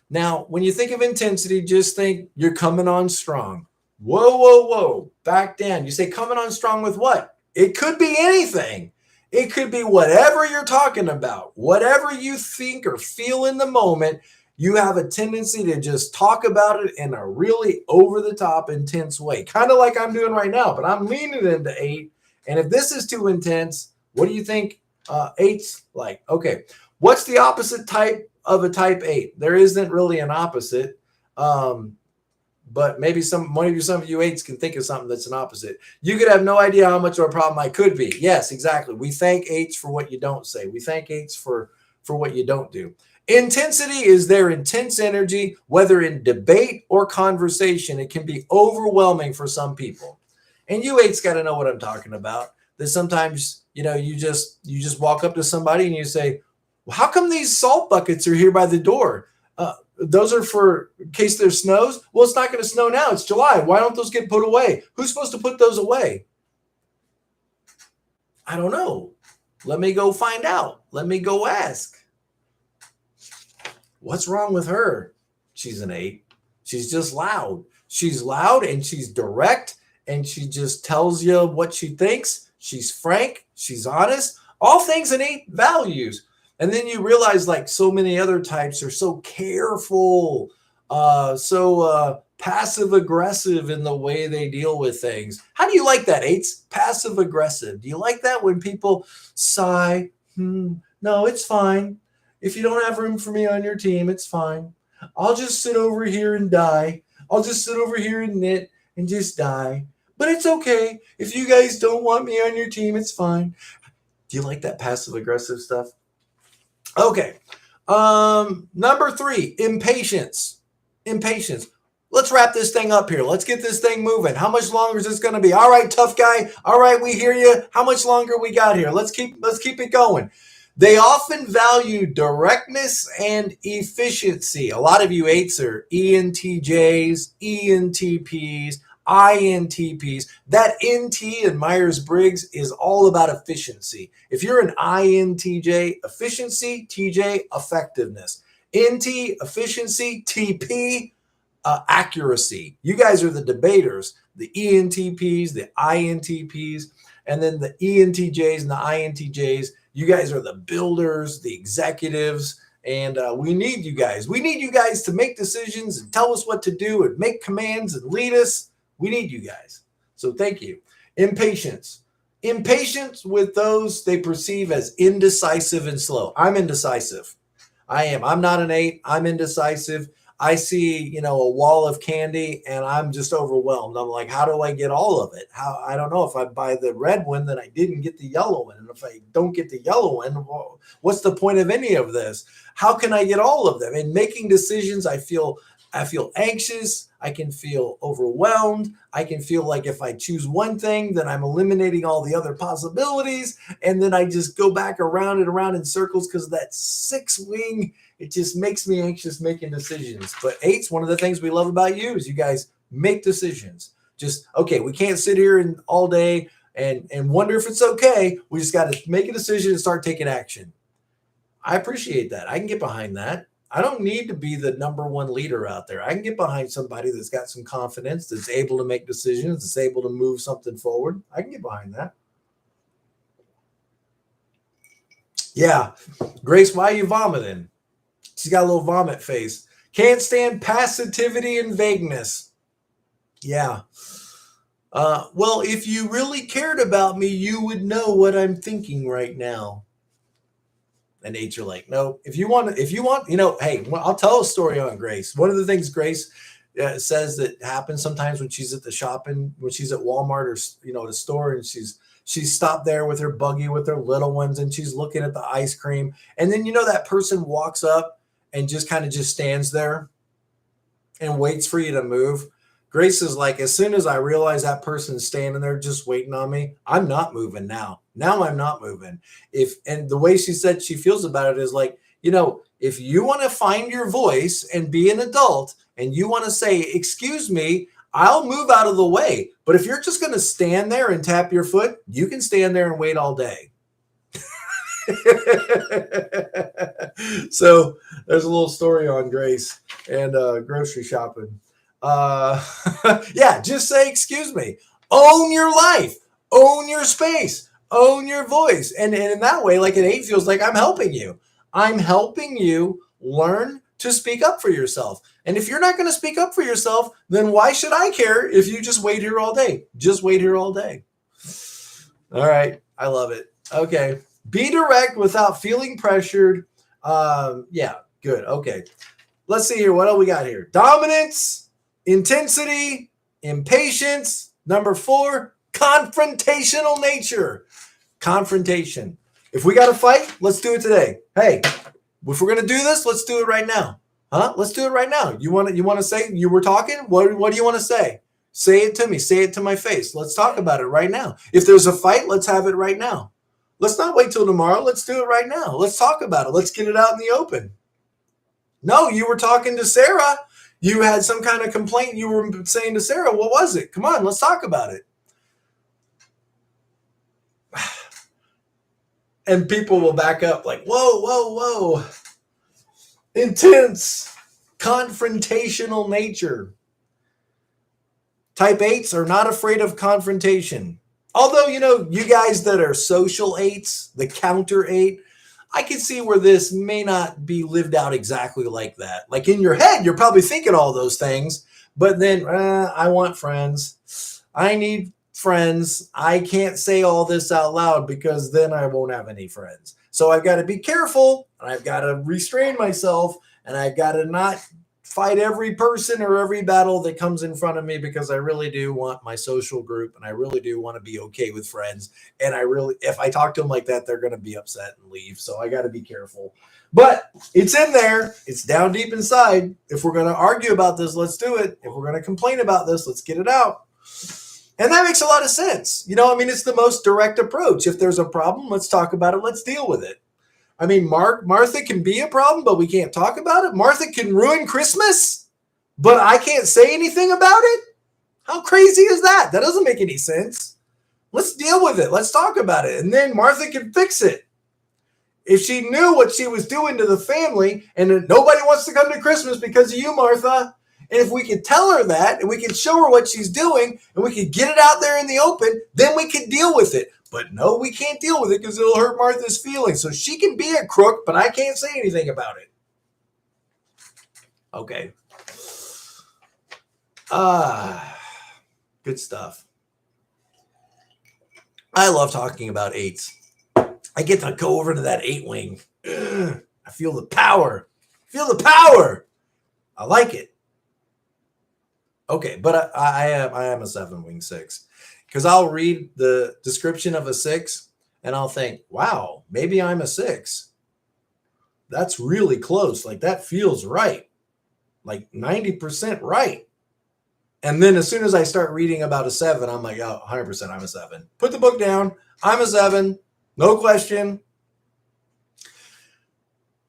Now, when you think of intensity, just think you're coming on strong. Whoa. Back down. You say coming on strong with what? It could be anything. It could be whatever you're talking about. Whatever you think or feel in the moment, you have a tendency to just talk about it in a really over-the-top, intense way. Kind of like I'm doing right now, but I'm leaning into 8. And if this is too intense, what do you think 8's like? Okay. What's the opposite type of a type 8? There isn't really an opposite. But maybe some of you 8s can think of something that's an opposite. You could have no idea how much of a problem I could be. Yes, exactly. We thank 8s for what you don't say. We thank 8s for what you don't do. Intensity is their intense energy, whether in debate or conversation. It can be overwhelming for some people. And you 8s got to know what I'm talking about. That sometimes, you just walk up to somebody and you say, "Well, how come these salt buckets are here by the door? Those are for in case there snows." Well, it's not going to snow now. It's July. Why don't those get put away? Who's supposed to put those away? I don't know. Let me go find out. Let me go ask. What's wrong with her? She's an 8. She's just loud. She's loud and she's direct and she just tells you what she thinks. She's frank. She's honest. All things an 8 values. And then you realize, like so many other types are so careful, so passive aggressive in the way they deal with things. How do you like that, 8s? Passive aggressive. Do you like that when people sigh? No, it's fine. If you don't have room for me on your team, it's fine. I'll just sit over here and die. I'll just sit over here and knit and just die. But it's okay. If you guys don't want me on your team, it's fine. Do you like that passive aggressive stuff? Okay. Number 3, impatience. Impatience. Let's wrap this thing up here. Let's get this thing moving. How much longer is this going to be? All right, tough guy. All right, we hear you. How much longer we got here? Let's keep it going. They often value directness and efficiency. A lot of you 8s are ENTJs, ENTPs, INTPs. That NT in Myers-Briggs is all about efficiency. If you're an INTJ, efficiency, TJ, effectiveness. NT, efficiency, TP, accuracy. You guys are the debaters, the ENTPs, the INTPs, and then the ENTJs and the INTJs. You guys are the builders, the executives, and we need you guys. We need you guys to make decisions and tell us what to do and make commands and lead us. We need you guys. So thank you. Impatience. Impatience with those they perceive as indecisive and slow. I'm indecisive. I am. I'm not an 8. I'm indecisive. I see, a wall of candy and I'm just overwhelmed. I'm like, how do I get all of it? I don't know. If I buy the red one, then I didn't get the yellow one. And if I don't get the yellow one, well, what's the point of any of this? How can I get all of them? In making decisions, I feel anxious. I can feel overwhelmed. I can feel like if I choose one thing, then I'm eliminating all the other possibilities. And then I just go back around and around in circles because of that 6 wing. It just makes me anxious making decisions. But 8s, one of the things we love about you is you guys make decisions. Just, okay, we can't sit here all day and wonder if it's okay. We just got to make a decision and start taking action. I appreciate that. I can get behind that. I don't need to be the number 1 leader out there. I can get behind somebody that's got some confidence, that's able to make decisions, that's able to move something forward. I can get behind that. Yeah. Grace, why are you vomiting? She's got a little vomit face. Can't stand passivity and vagueness. Yeah. Well, if you really cared about me, you would know what I'm thinking right now. And 8s are like, no, if you want, hey, I'll tell a story on Grace. One of the things Grace says that happens sometimes when she's at the shopping, when she's at Walmart or, the store, and she's stopped there with her buggy with her little ones and she's looking at the ice cream. And then, that person walks up and just kind of just stands there and waits for you to move. Grace is like, as soon as I realize that person's standing there just waiting on me, I'm not moving now. Now I'm not moving. And the way she said she feels about it is like, if you want to find your voice and be an adult and you want to say, excuse me, I'll move out of the way. But if you're just going to stand there and tap your foot, you can stand there and wait all day. So there's a little story on Grace and grocery shopping. Yeah, just say, excuse me. Own your life. Own your space. Own your voice. And in that way, like an 8 feels like I'm helping you. I'm helping you learn to speak up for yourself. And if you're not going to speak up for yourself, then why should I care if you just wait here all day? Just wait here all day. All right. I love it. Okay. Be direct without feeling pressured. Yeah, good. Okay. Let's see here. What do we got here? Dominance, intensity, impatience. Number 4, confrontational nature. Confrontation. If we got to fight, let's do it today. Hey, if we're going to do this, let's do it right now. Huh? Let's do it right now. You want to say you were talking? What do you want to say? Say it to me. Say it to my face. Let's talk about it right now. If there's a fight, let's have it right now. Let's not wait till tomorrow. Let's do it right now. Let's talk about it. Let's get it out in the open. No, you were talking to Sarah. You had some kind of complaint you were saying to Sarah. What was it? Come on, let's talk about it. And people will back up like, whoa, whoa, whoa. Intense, confrontational nature. Type 8s are not afraid of confrontation. Although, you guys that are social 8s, the counter 8, I can see where this may not be lived out exactly like that. Like in your head, you're probably thinking all those things, but then I want friends. I need friends. I can't say all this out loud because then I won't have any friends. So I've got to be careful, and I've got to restrain myself, and I've got to not fight every person or every battle that comes in front of me, because I really do want my social group, and I really do want to be okay with friends. And if I talk to them like that, they're going to be upset and leave. So I got to be careful. But it's in there. It's down deep inside. If we're going to argue about this, let's do it. If we're going to complain about this, let's get it out. And that makes a lot of sense. It's the most direct approach. If there's a problem, let's talk about it. Let's deal with it. Martha can be a problem, but we can't talk about it. Martha can ruin Christmas, but I can't say anything about it. How crazy is that? That doesn't make any sense. Let's deal with it. Let's talk about it. And then Martha can fix it. If she knew what she was doing to the family, and nobody wants to come to Christmas because of you, Martha. And if we could tell her that, and we could show her what she's doing, and we could get it out there in the open, then we could deal with it. But no, we can't deal with it because it'll hurt Martha's feelings. So she can be a crook, but I can't say anything about it. Okay. Good stuff. I love talking about 8s. I get to go over to that 8 wing. I feel the power. I like it. Okay, but I am a 7 wing 6. Because I'll read the description of a 6 and I'll think, wow, maybe I'm a 6. That's really close. Like, that feels right. Like 90% right. And then as soon as I start reading about a 7, I'm like, oh, 100% I'm a 7. Put the book down. I'm a 7. No question.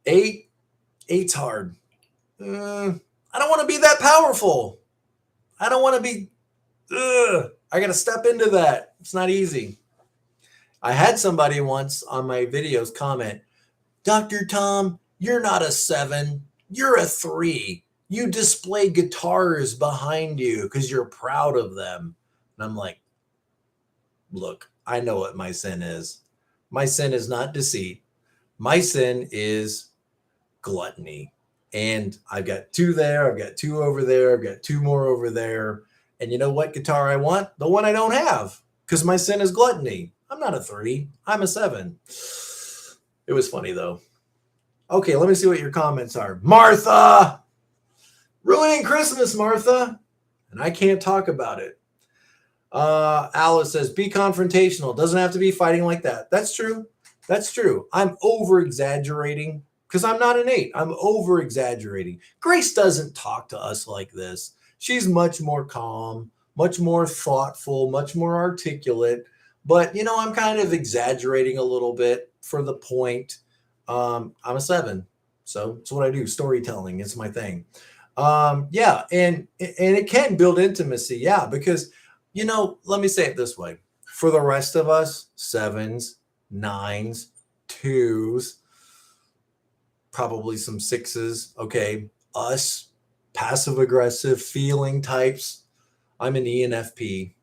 8's hard. I don't want to be that powerful. I don't want to be... I got to step into that. It's not easy. I had somebody once on my videos comment, Dr. Tom, you're not a 7. You're a 3. You display guitars behind you because you're proud of them. And I'm like, look, I know what my sin is. My sin is not deceit. My sin is gluttony. And I've got 2 there. I've got 2 over there. I've got 2 more over there. And you know what guitar I want? The one I don't have, because my sin is gluttony. I'm not a 3. I'm a 7. It was funny, though. Okay, let me see what your comments are. Martha! Ruining Christmas, Martha. And I can't talk about it. Alice says, be confrontational. Doesn't have to be fighting like that. That's true. That's true. I'm over-exaggerating because I'm not an 8. I'm over-exaggerating. Grace doesn't talk to us like this. She's much more calm, much more thoughtful, much more articulate. But, I'm kind of exaggerating a little bit for the point. I'm a 7. So it's what I do. Storytelling. It's my thing. Yeah. And it can build intimacy. Yeah. Because, let me say it this way. For the rest of us, 7s, 9s, 2s, probably some 6s. Okay. Us, passive aggressive feeling types. I'm an ENFP.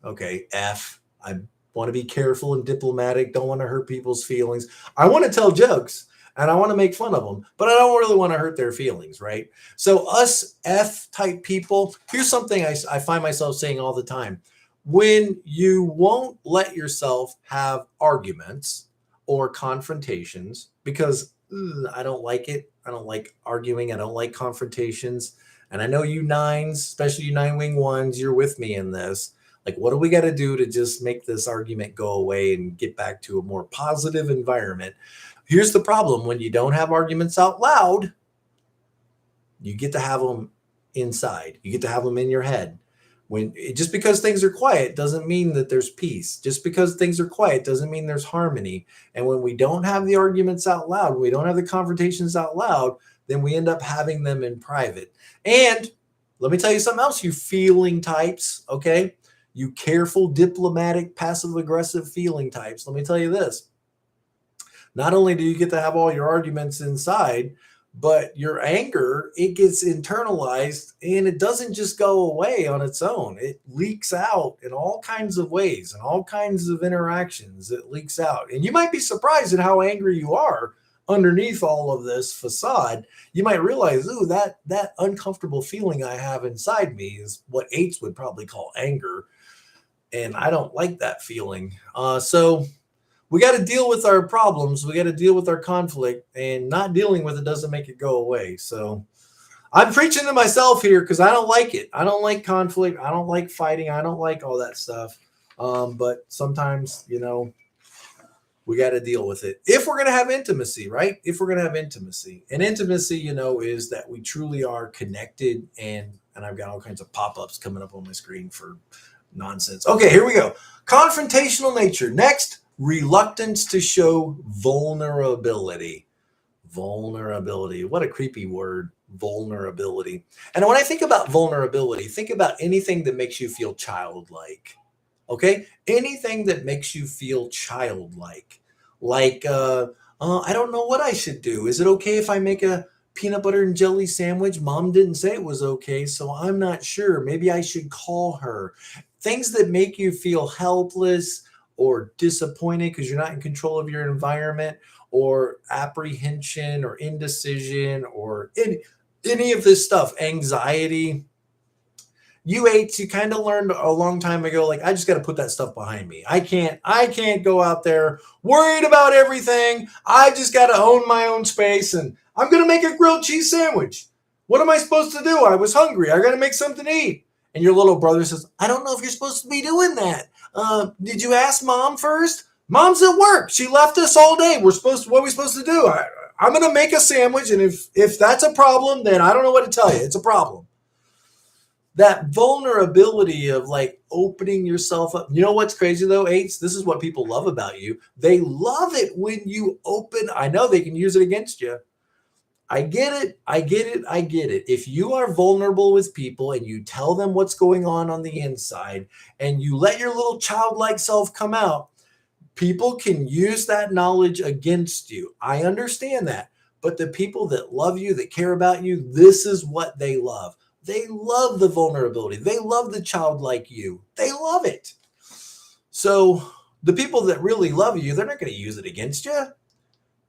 Okay. F. I want to be careful and diplomatic. Don't want to hurt people's feelings. I want to tell jokes and I want to make fun of them, but I don't really want to hurt their feelings. Right. So us F type people, here's something I find myself saying all the time. When you won't let yourself have arguments or confrontations because I don't like it. I don't like arguing. I don't like confrontations. And I know you 9s, especially you 9-wing 1s, you're with me in this. Like, what do we got to do to just make this argument go away and get back to a more positive environment? Here's the problem. When you don't have arguments out loud, you get to have them inside. You get to have them in your head. Just because things are quiet doesn't mean that there's peace. Just because things are quiet doesn't mean there's harmony. And when we don't have the arguments out loud, when we don't have the confrontations out loud, then we end up having them in private. And let me tell you something else, you feeling types, okay? You careful, diplomatic, passive-aggressive feeling types. Let me tell you this. Not only do you get to have all your arguments inside, But your anger, it gets internalized and it doesn't just go away on its own. It leaks out in all kinds of ways and all kinds of interactions. It leaks out. And you might be surprised at how angry you are underneath all of this facade. You might realize, ooh, that uncomfortable feeling I have inside me is what eights would probably call anger. And I don't like that feeling. So we got to deal with our problems. We got to deal with our conflict, and not dealing with it doesn't make it go away. So I'm preaching to myself here because I don't like it. I don't like conflict. I don't like fighting. I don't like all that stuff. But sometimes, we got to deal with it. If we're going to have intimacy, right? If we're going to have intimacy. And intimacy, is that we truly are connected. And I've got all kinds of pop-ups coming up on my screen for nonsense. Okay, here we go. Confrontational nature. Next. Reluctance to show vulnerability. Vulnerability. What a creepy word, vulnerability. And when I think about vulnerability, think about anything that makes you feel childlike. Okay? Anything that makes you feel childlike. Like, I don't know what I should do. Is it okay if I make a peanut butter and jelly sandwich? Mom didn't say it was okay, so I'm not sure. Maybe I should call her. Things that make you feel helpless, or disappointed because you're not in control of your environment, or apprehension or indecision, or any of this stuff, anxiety. You eights, you kind of learned a long time ago, like, I just got to put that stuff behind me. I can't go out there worried about everything. I just got to own my own space, and I'm going to make a grilled cheese sandwich. What am I supposed to do? I was hungry. I got to make something to eat. And your little brother says, I don't know if you're supposed to be doing that. Did you ask mom first? Mom's at work. She left us all day. What are we supposed to do? I'm going to make a sandwich. And if that's a problem, then I don't know what to tell you. It's a problem. That vulnerability of like opening yourself up. You know what's crazy though, eights? This is what people love about you. They love it when you open. I know they can use it against you. I get it. If you are vulnerable with people and you tell them what's going on the inside, and you let your little childlike self come out, people can use that knowledge against you. I understand that. But the people that love you, that care about you, this is what they love. They love the vulnerability. They love the childlike you. They love it. So the people that really love you, they're not going to use it against you.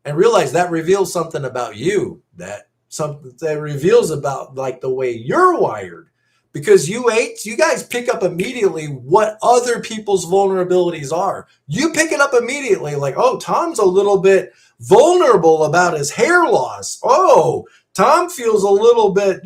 And realize that reveals something about you, that reveals about like the way you're wired. Because you eights, you guys pick up immediately what other people's vulnerabilities are. You pick it up immediately, like, oh, Tom's a little bit vulnerable about his hair loss. Oh, Tom feels a little bit,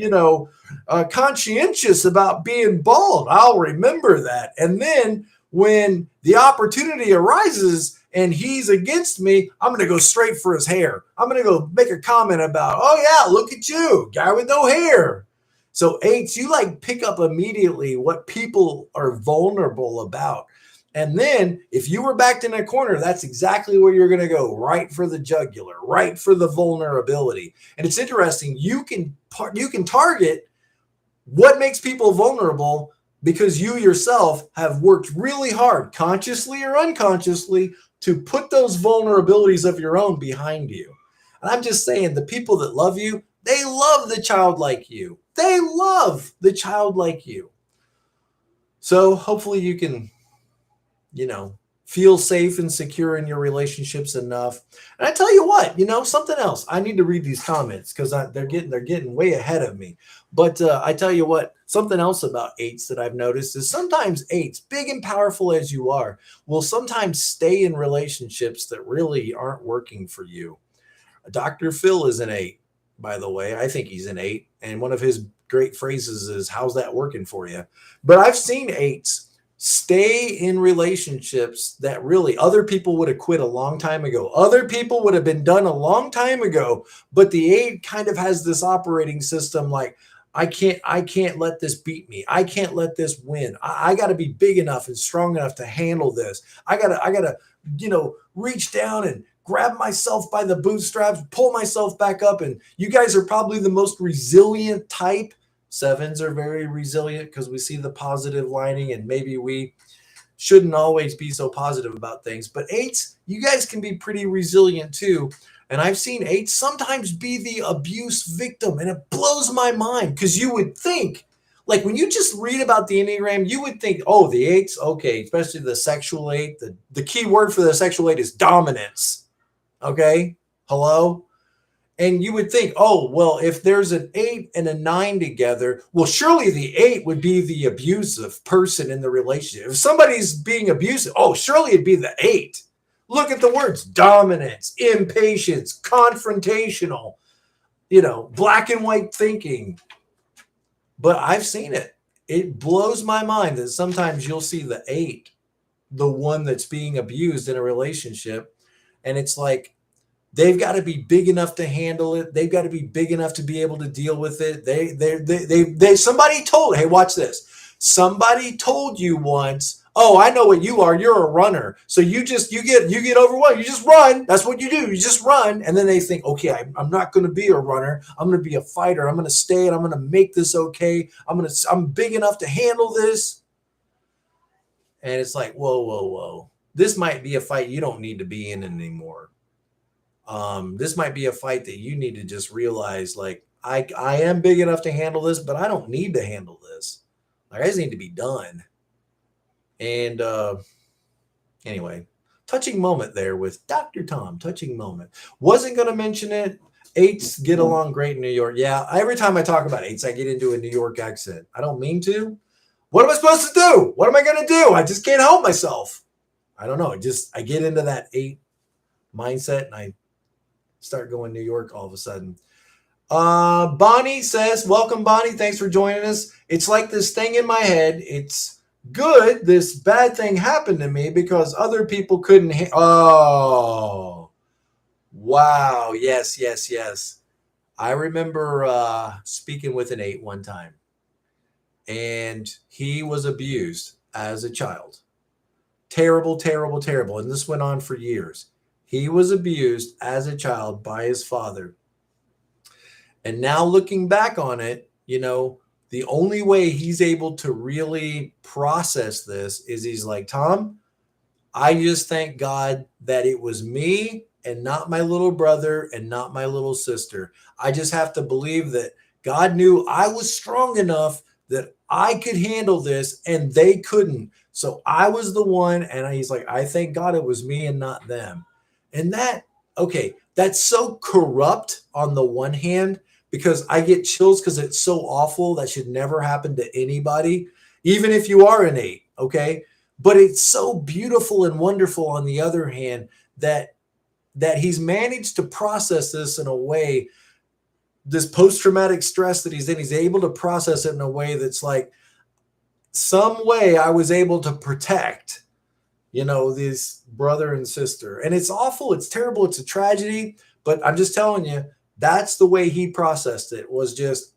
conscientious about being bald. I'll remember that. And then when the opportunity arises and he's against me, I'm going to go straight for his hair. I'm going to go make a comment about, oh yeah, look at you, guy with no hair. So eights, you like pick up immediately what people are vulnerable about. And then if you were backed in a corner, that's exactly where you're going to go, right for the jugular, right for the vulnerability. And it's interesting. You can target what makes people vulnerable because you yourself have worked really hard, consciously or unconsciously, to put those vulnerabilities of your own behind you. And I'm just saying, the people that love you, they love the childlike you. They love the childlike you. So hopefully you can, feel safe and secure in your relationships enough. And I tell you what, something else. I need to read these comments because they're getting way ahead of me. But I tell you what, something else about eights that I've noticed is sometimes eights, big and powerful as you are, will sometimes stay in relationships that really aren't working for you. Dr. Phil is an eight, by the way. I think he's an eight. And one of his great phrases is, how's that working for you? But I've seen eights stay in relationships that really other people would have quit a long time ago. Other people would have been done a long time ago. But the eight kind of has this operating system like, I can't let this beat me. I can't let this win. I got to be big enough and strong enough to handle this. I gotta, reach down and grab myself by the bootstraps, pull myself back up. And you guys are probably the most resilient type. Sevens are very resilient because we see the positive lining, and maybe we shouldn't always be so positive about things. But eights, you guys can be pretty resilient too. And I've seen eights sometimes be the abuse victim, and it blows my mind because you would think, like when you just read about the Enneagram, you would think, oh, the eights, okay, especially the sexual eight. The key word for the sexual eight is dominance. Okay, hello? And you would think, oh, well, if there's an 8 and a 9 together, well, surely the 8 would be the abusive person in the relationship. If somebody's being abusive, oh, surely it'd be the 8. Look at the words: dominance, impatience, confrontational, black and white thinking. But I've seen it. It blows my mind that sometimes you'll see the 8, the one that's being abused in a relationship. And it's like, they've got to be big enough to handle it. They've got to be big enough to be able to deal with it. Somebody told, hey, watch this. Somebody told you once, oh, I know what you are. You're a runner. So you get overwhelmed. You just run. That's what you do. You just run. And then they think, okay, I'm not going to be a runner. I'm going to be a fighter. I'm going to stay and I'm going to make this okay. I'm big enough to handle this. And it's like, whoa. This might be a fight you don't need to be in anymore. This might be a fight that you need to just realize, like, I am big enough to handle this, but I don't need to handle this. Like, I just need to be done. And anyway, touching moment there with Dr. Tom. Touching moment. Wasn't going to mention it. 8s get along great in New York. Yeah, every time I talk about 8s, I get into a New York accent. I don't mean to. What am I supposed to do? What am I going to do? I just can't help myself. I don't know. I get into that 8 mindset and I start going New York all of a sudden. Bonnie says, welcome, Bonnie. Thanks for joining us. It's like this thing in my head. It's good. This bad thing happened to me because other people couldn't. Oh, wow. Yes. I remember speaking with an 8 one time, and he was abused as a child. Terrible. And this went on for years. He was abused as a child by his father. And now looking back on it, the only way he's able to really process this is he's like, Tom, I just thank God that it was me and not my little brother and not my little sister. I just have to believe that God knew I was strong enough that I could handle this and they couldn't. So I was the one. And he's like, I thank God it was me and not them. And that's so corrupt on the one hand, because I get chills because it's so awful. That should never happen to anybody, even if you are an 8, okay? But it's so beautiful and wonderful on the other hand that he's managed to process this in a way, this post-traumatic stress that he's in, he's able to process it in a way that's like, some way I was able to protect this brother and sister. And it's awful. It's terrible. It's a tragedy. But I'm just telling you, that's the way he processed it, was just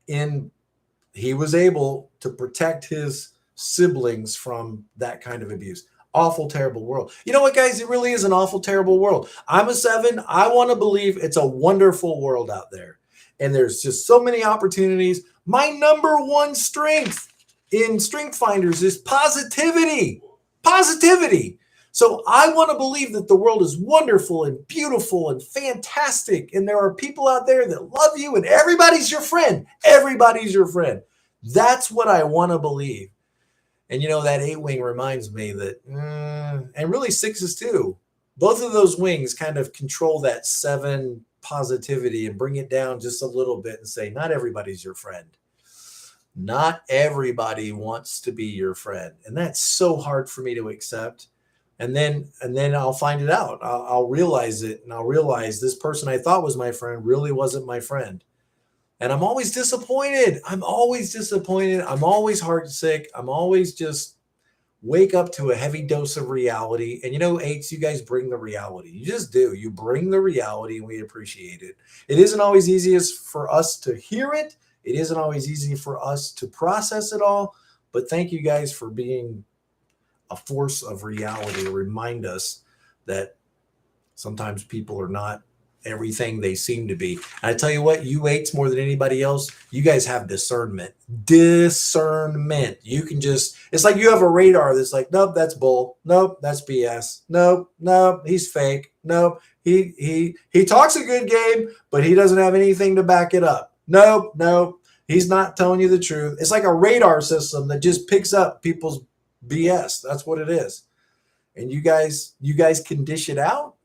he was able to protect his siblings from that kind of abuse. Awful, terrible world. You know what, guys? It really is an awful, terrible world. I'm a 7. I want to believe it's a wonderful world out there. And there's just so many opportunities. My number one strength in Strength Finders is positivity. So I want to believe that the world is wonderful and beautiful and fantastic. And there are people out there that love you and everybody's your friend. That's what I want to believe. And that 8 wing reminds me that, and really 6s too. Both of those wings kind of control that 7 positivity and bring it down just a little bit and say, not everybody's your friend. Not everybody wants to be your friend. And that's so hard for me to accept. And then I'll find it out. I'll realize it. And I'll realize this person I thought was my friend really wasn't my friend. And I'm always disappointed. I'm always heartsick. I'm always just wake up to a heavy dose of reality. And 8s, you guys bring the reality. You just do. You bring the reality and we appreciate it. It isn't always easiest for us to hear it. It isn't always easy for us to process it all, but thank you guys for being a force of reality to remind us that sometimes people are not everything they seem to be. And I tell you what, you eights more than anybody else, you guys have discernment. Discernment. You can just, it's like you have a radar that's like, nope, that's bull. Nope, that's BS. Nope, he's fake. Nope, he talks a good game, but he doesn't have anything to back it up. Nope, he's not telling you the truth. It's like a radar system that just picks up people's BS. That's what it is. And you guys can dish it out.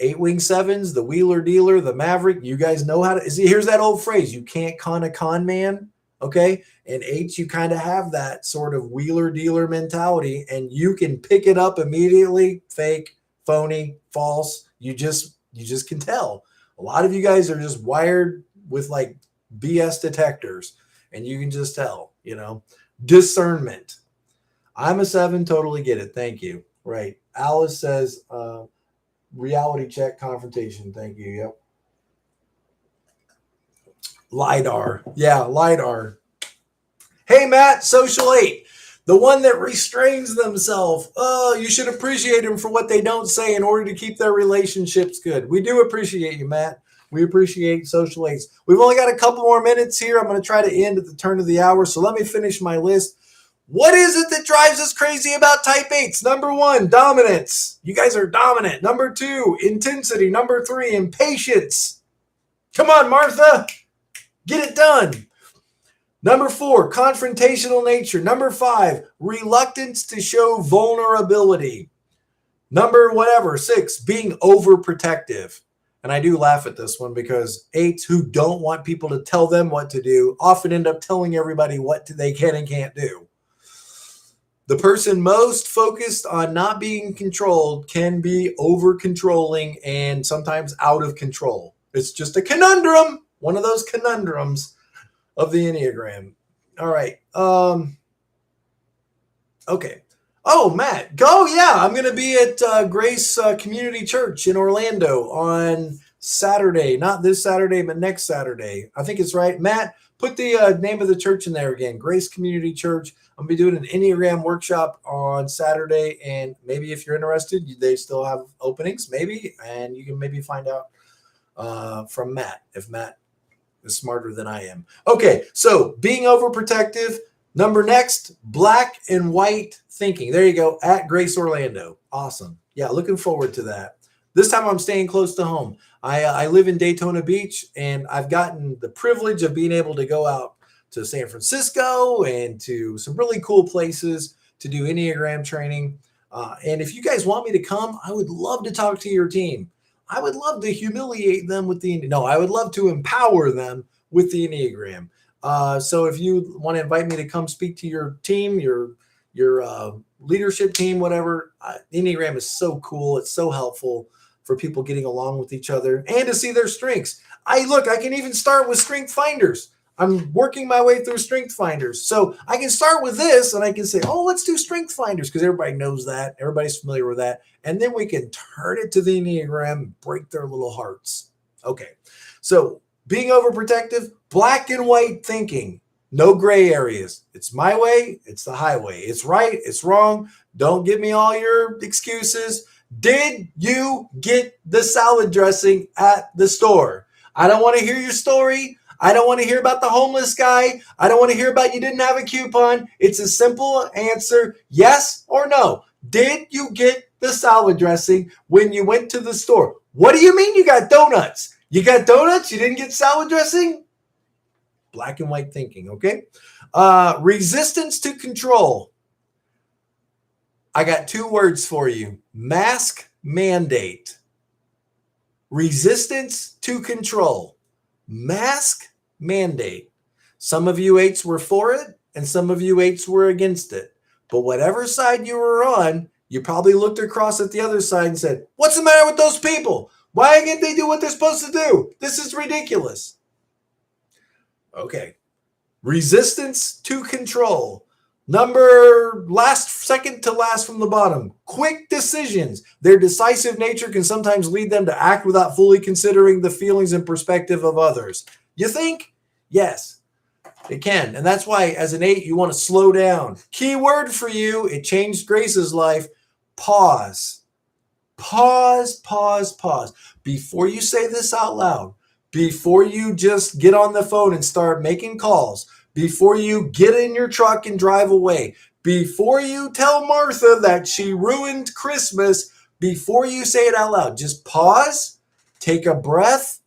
8-wing 7s, the wheeler dealer, the maverick, you guys know how to, see, here's that old phrase, you can't con a con man, okay? And 8s, you kind of have that sort of wheeler dealer mentality, and you can pick it up immediately, fake, phony, false, you just can tell. A lot of you guys are just wired with like BS detectors, and you can just tell, discernment. I'm a 7, totally get it, thank you. Right, Alice says, reality check, confrontation. Thank you. Yep. LiDAR. Yeah, LiDAR. Hey, Matt, social 8. The one that restrains themselves. Oh, you should appreciate them for what they don't say in order to keep their relationships good. We do appreciate you, Matt. We appreciate social 8s. We've only got a couple more minutes here. I'm going to try to end at the turn of the hour. So let me finish my list. What is it that drives us crazy about type 8s? Number 1, dominance. You guys are dominant. Number 2, intensity. Number 3, impatience. Come on, Martha. Get it done. Number 4, confrontational nature. Number 5, reluctance to show vulnerability. Number 6, being overprotective. And I do laugh at this one because 8s who don't want people to tell them what to do often end up telling everybody what they can and can't do. The person most focused on not being controlled can be over-controlling and sometimes out of control. It's just a conundrum, one of those conundrums of the Enneagram. All right. Okay. Oh, Matt, go. Yeah, I'm going to be at Grace Community Church in Orlando on Saturday. Not this Saturday, but next Saturday. I think it's right. Matt, put the name of the church in there again, Grace Community Church. I'm going to be doing an Enneagram workshop on Saturday, and maybe if you're interested, they still have openings, maybe, and you can maybe find out from Matt, if Matt is smarter than I am. Okay, so being overprotective. Next, black and white thinking. There you go, at Grace Orlando. Awesome. Yeah, looking forward to that. This time I'm staying close to home. I live in Daytona Beach, and I've gotten the privilege of being able to go out to San Francisco and to some really cool places to do Enneagram training. And if you guys want me to come, I would love to talk to your team. I would love to humiliate them with I would love to empower them with the Enneagram. So if you want to invite me to come speak to your team, your leadership team, whatever, Enneagram is so cool. It's so helpful for people getting along with each other and to see their strengths. I can even start with strength finders. I'm working my way through strength finders. So I can start with this and I can say, oh, let's do strength finders because everybody knows that. Everybody's familiar with that. And then we can turn it to the Enneagram and break their little hearts. Okay. So being overprotective, black and white thinking, no gray areas. It's my way. It's the highway. It's right. It's wrong. Don't give me all your excuses. Did you get the salad dressing at the store? I don't want to hear your story. I don't want to hear about the homeless guy. I don't want to hear about you didn't have a coupon. It's a simple answer, yes or no. Did you get the salad dressing when you went to the store? What do you mean you got donuts? You got donuts? You didn't get salad dressing? Black and white thinking, okay? Resistance to control. I got 2 words for you. Mask mandate. Resistance to control. Mask mandate. Some of you 8s were for it, and some of you 8s were against it. But whatever side you were on, you probably looked across at the other side and said, what's the matter with those people? Why can't they do what they're supposed to do? This is ridiculous. Okay. Resistance to control. Second to last from the bottom. Quick decisions. Their decisive nature can sometimes lead them to act without fully considering the feelings and perspective of others. You think? Yes, it can. And that's why as an 8, you want to slow down. Key word for you, it changed Grace's life. Pause. Pause. Before you say this out loud, before you just get on the phone and start making calls, before you get in your truck and drive away, before you tell Martha that she ruined Christmas, before you say it out loud, just pause, take a breath,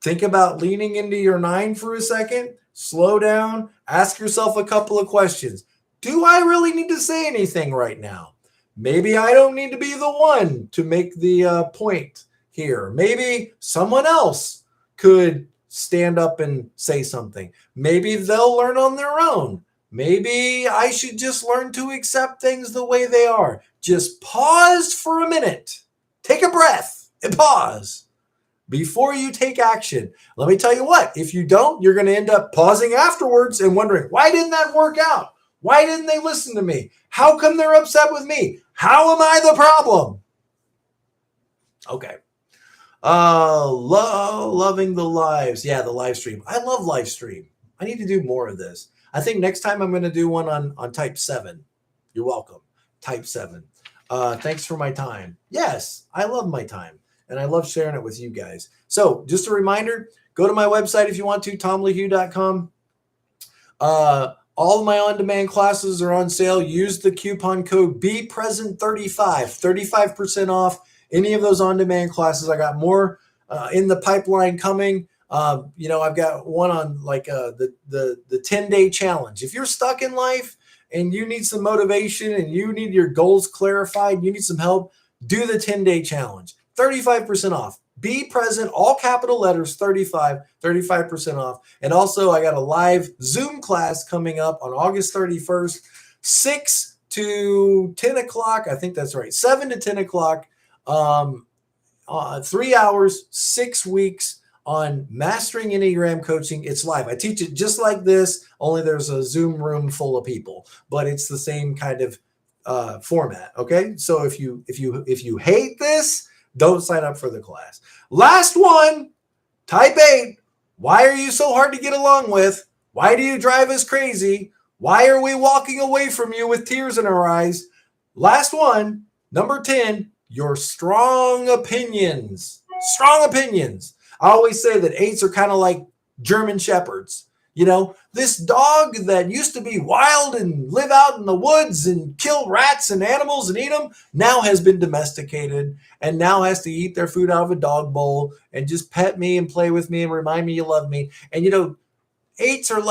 think about leaning into your 9 for a second, slow down, ask yourself a couple of questions. Do I really need to say anything right now? Maybe I don't need to be the one to make the point here. Maybe someone else could stand up and say something. Maybe they'll learn on their own. Maybe I should just learn to accept things the way they are. Just pause for a minute. Take a breath and pause before you take action. Let me tell you what, if you don't, you're going to end up pausing afterwards and wondering, why didn't that work out? Why didn't they listen to me? How come they're upset with me? How am I the problem? Okay. Loving the lives. Yeah, the live stream. I love live stream. I need to do more of this. I think next time I'm going to do one on type 7. You're welcome. Type 7. Thanks for my time. Yes, I love my time. And I love sharing it with you guys. So just a reminder, go to my website if you want to, tomlahue.com. All of my on-demand classes are on sale. Use the coupon code BePresent35, 35% off any of those on-demand classes. I got more in the pipeline coming. I've got one on like the 10-day challenge. If you're stuck in life and you need some motivation and you need your goals clarified, you need some help, do the 10-day challenge. 35% off. Be present, all capital letters, 35% off. And also I got a live Zoom class coming up on August 31st, 6 to 10 o'clock. I think that's right. 7 to 10 o'clock, 3 hours, 6 weeks on mastering Enneagram coaching. It's live. I teach it just like this, only there's a Zoom room full of people, but it's the same kind of format. Okay. So if you hate this, don't sign up for the class. Last one, type 8. Why are you so hard to get along with? Why do you drive us crazy? Why are we walking away from you with tears in our eyes? Last one, number 10, your strong opinions. Strong opinions. I always say that 8s are kind of like German shepherds. You know, this dog that used to be wild and live out in the woods and kill rats and animals and eat them now has been domesticated and now has to eat their food out of a dog bowl and just pet me and play with me and remind me you love me. And, 8s are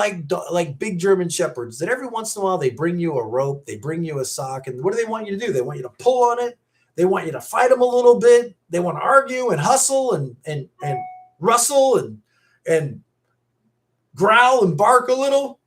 like big German shepherds that every once in a while they bring you a rope, they bring you a sock. And what do they want you to do? They want you to pull on it. They want you to fight them a little bit. They want to argue and hustle and rustle and growl and bark a little.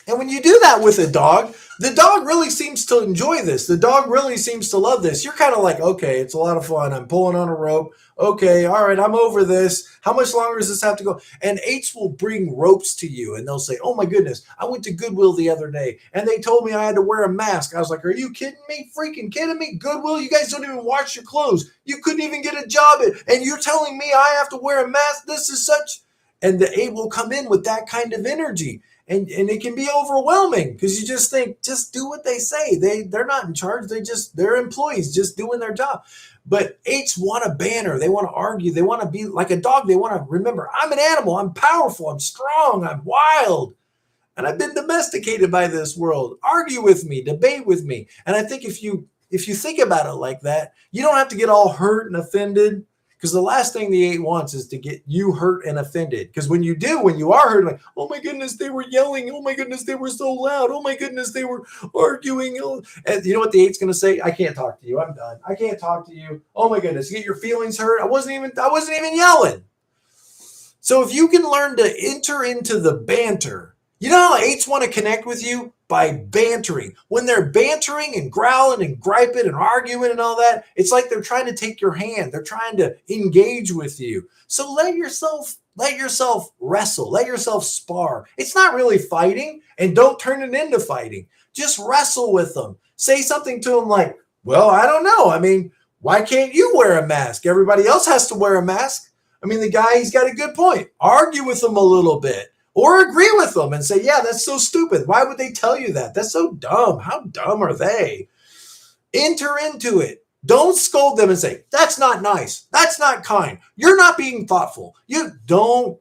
And when you do that with a dog, the dog really seems to enjoy this. The dog really seems to love this. You're kind of like, okay, it's a lot of fun. I'm pulling on a rope. Okay, all right, I'm over this. How much longer does this have to go? And 8s will bring ropes to you and they'll say, oh my goodness, I went to Goodwill the other day and they told me I had to wear a mask. I was like, are you kidding me? Freaking kidding me? Goodwill, you guys don't even wash your clothes. You couldn't even get a job and you're telling me I have to wear a mask? This is such... And the 8 will come in with that kind of energy. And it can be overwhelming because you just think, just do what they say. They're not in charge. They're employees just doing their job. But 8s want a banner. They want to argue. They want to be like a dog. They want to remember, I'm an animal. I'm powerful. I'm strong. I'm wild. And I've been domesticated by this world. Argue with me. Debate with me. And I think if you think about it like that, you don't have to get all hurt and offended. Because the last thing the 8 wants is to get you hurt and offended. Because when you are hurt, like, oh my goodness, they were yelling. Oh my goodness, they were so loud. Oh my goodness, they were arguing. And you know what the 8's going to say? I can't talk to you. I'm done. I can't talk to you. Oh my goodness, you get your feelings hurt. I wasn't even yelling. So if you can learn to enter into the banter, you know how 8s want to connect with you? By bantering. When they're bantering and growling and griping and arguing and all that, it's like they're trying to take your hand. They're trying to engage with you. So let yourself wrestle. Let yourself spar. It's not really fighting, and don't turn it into fighting. Just wrestle with them. Say something to them like, well, I don't know. I mean, why can't you wear a mask? Everybody else has to wear a mask. I mean, the guy, he's got a good point. Argue with them a little bit. Or agree with them and say, yeah, that's so stupid. Why would they tell you that? That's so dumb. How dumb are they? Enter into it. Don't scold them and say, that's not nice. That's not kind. You're not being thoughtful. You don't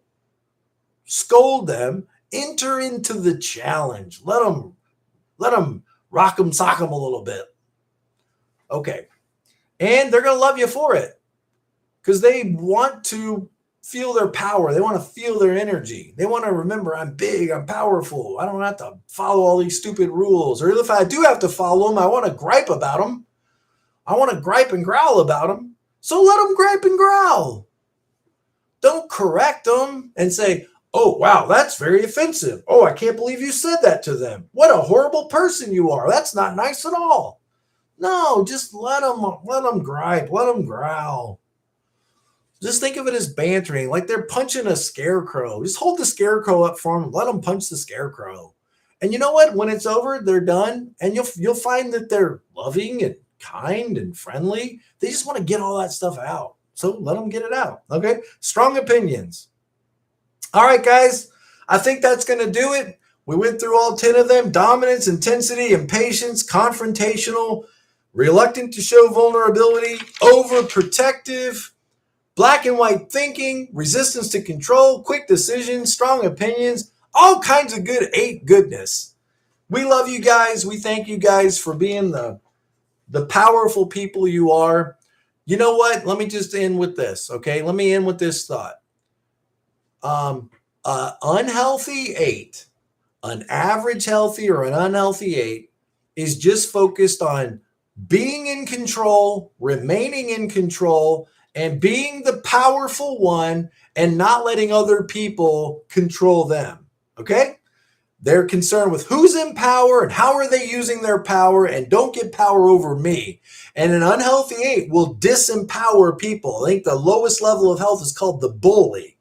scold them. Enter into the challenge. Let them rock them, sock them a little bit. Okay. And they're going to love you for it because they want to feel their power. They want to feel their energy. They want to remember, I'm big, I'm powerful. I don't have to follow all these stupid rules. Or if I do have to follow them, I want to gripe about them. I want to gripe and growl about them. So let them gripe and growl. Don't correct them and say, oh, wow, that's very offensive. Oh, I can't believe you said that to them. What a horrible person you are. That's not nice at all. No, just let them gripe, let them growl. Just think of it as bantering, like they're punching a scarecrow. Just hold the scarecrow up for them, let them punch the scarecrow. And you know what? When it's over, they're done, and you'll find that they're loving and kind and friendly. They just want to get all that stuff out. So let them get it out. Okay. Strong opinions. All right, guys. I think that's going to do it. We went through all 10 of them: dominance, intensity, impatience, confrontational, reluctant to show vulnerability, overprotective, black and white thinking, resistance to control, quick decisions, strong opinions, all kinds of good 8 goodness. We love you guys. We thank you guys for being the powerful people you are. You know what? Let me just end with this, okay? Let me end with this thought. Unhealthy 8, an average healthy or an unhealthy 8 is just focused on being in control, remaining in control, and being the powerful one and not letting other people control them, okay? They're concerned with who's in power and how are they using their power, and don't get power over me. And an unhealthy 8 will disempower people. I think the lowest level of health is called the bully.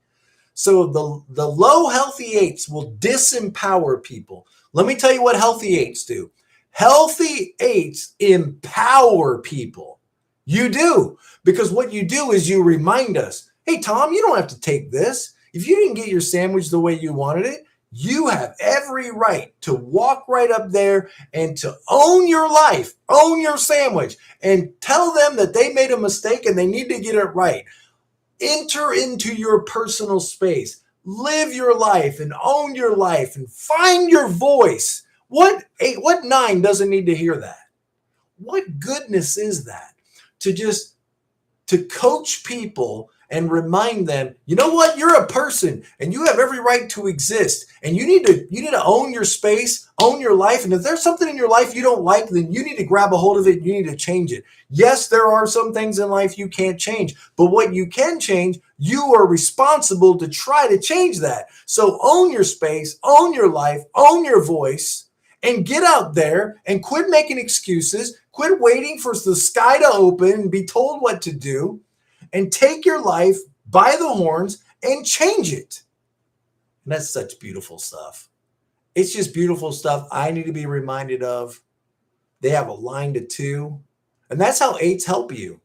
So the low healthy 8s will disempower people. Let me tell you what healthy 8s do. Healthy 8s empower people. You do, because what you do is you remind us, hey, Tom, you don't have to take this. If you didn't get your sandwich the way you wanted it, you have every right to walk right up there and to own your life, own your sandwich, and tell them that they made a mistake and they need to get it right. Enter into your personal space, live your life and own your life and find your voice. What 9 doesn't need to hear that? What goodness is that? To coach people and remind them, you know what? You're a person and you have every right to exist. And you need to own your space, own your life. And if there's something in your life you don't like, then you need to grab a hold of it. You need to change it. Yes, there are some things in life you can't change, but what you can change, you are responsible to try to change that. So own your space, own your life, own your voice, and get out there and quit making excuses. Quit waiting for the sky to open and be told what to do. And take your life by the horns and change it. And that's such beautiful stuff. It's just beautiful stuff I need to be reminded of. They have a line to 2. And that's how 8s help you.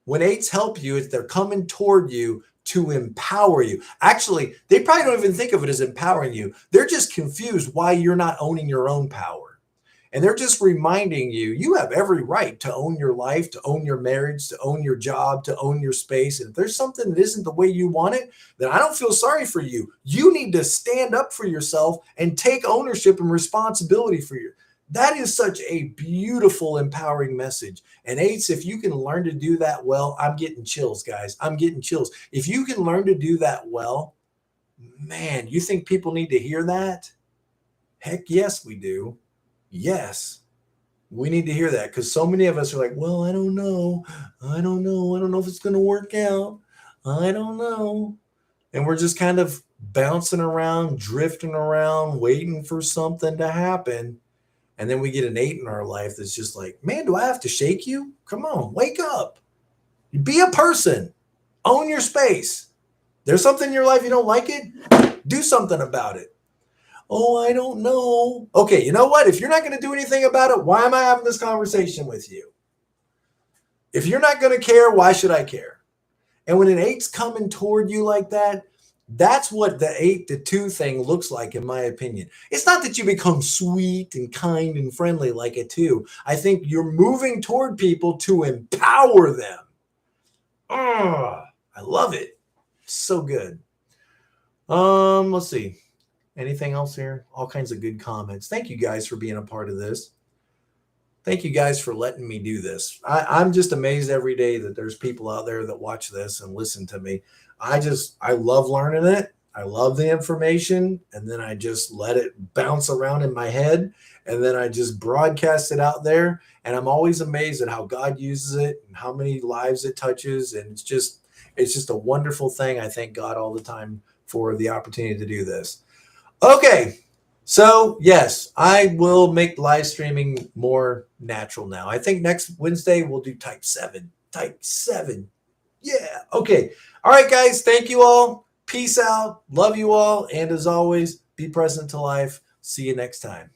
When 8s help you, they're coming toward you to empower you. Actually, they probably don't even think of it as empowering you. They're just confused why you're not owning your own power. And they're just reminding you, you have every right to own your life, to own your marriage, to own your job, to own your space. And if there's something that isn't the way you want it, then I don't feel sorry for you. You need to stand up for yourself and take ownership and responsibility for you. That is such a beautiful, empowering message. And 8s, if you can learn to do that well, I'm getting chills, guys. I'm getting chills. If you can learn to do that well, man, you think people need to hear that? Heck yes, we do. Yes, we need to hear that, because so many of us are like, well, I don't know if it's going to work out. I don't know. And we're just kind of bouncing around, drifting around, waiting for something to happen. And then we get an 8 in our life that's just like, man, do I have to shake you? Come on, wake up. Be a person. Own your space. There's something in your life you don't like it? Do something about it. Oh, I don't know. Okay, you know what? If you're not going to do anything about it, why am I having this conversation with you? If you're not going to care, why should I care? And when an 8's coming toward you like that, That's what the 8-2 thing looks like, in my opinion. It's not that you become sweet and kind and friendly like a 2. I think you're moving toward people to empower them. I love it. So good. Let's see. Anything else here? All kinds of good comments. Thank you guys for being a part of this. Thank you guys for letting me do this. I'm just amazed every day that there's people out there that watch this and listen to me. I love learning it. I love the information, and then I just let it bounce around in my head, and then I just broadcast it out there. And I'm always amazed at how God uses it and how many lives it touches. And it's just a wonderful thing. I thank God all the time for the opportunity to do this. Okay. So yes, I will make live streaming more natural now. I think next Wednesday we'll do type 7. Type 7. Yeah. Okay. All right, guys. Thank you all. Peace out. Love you all. And as always, be present to life. See you next time.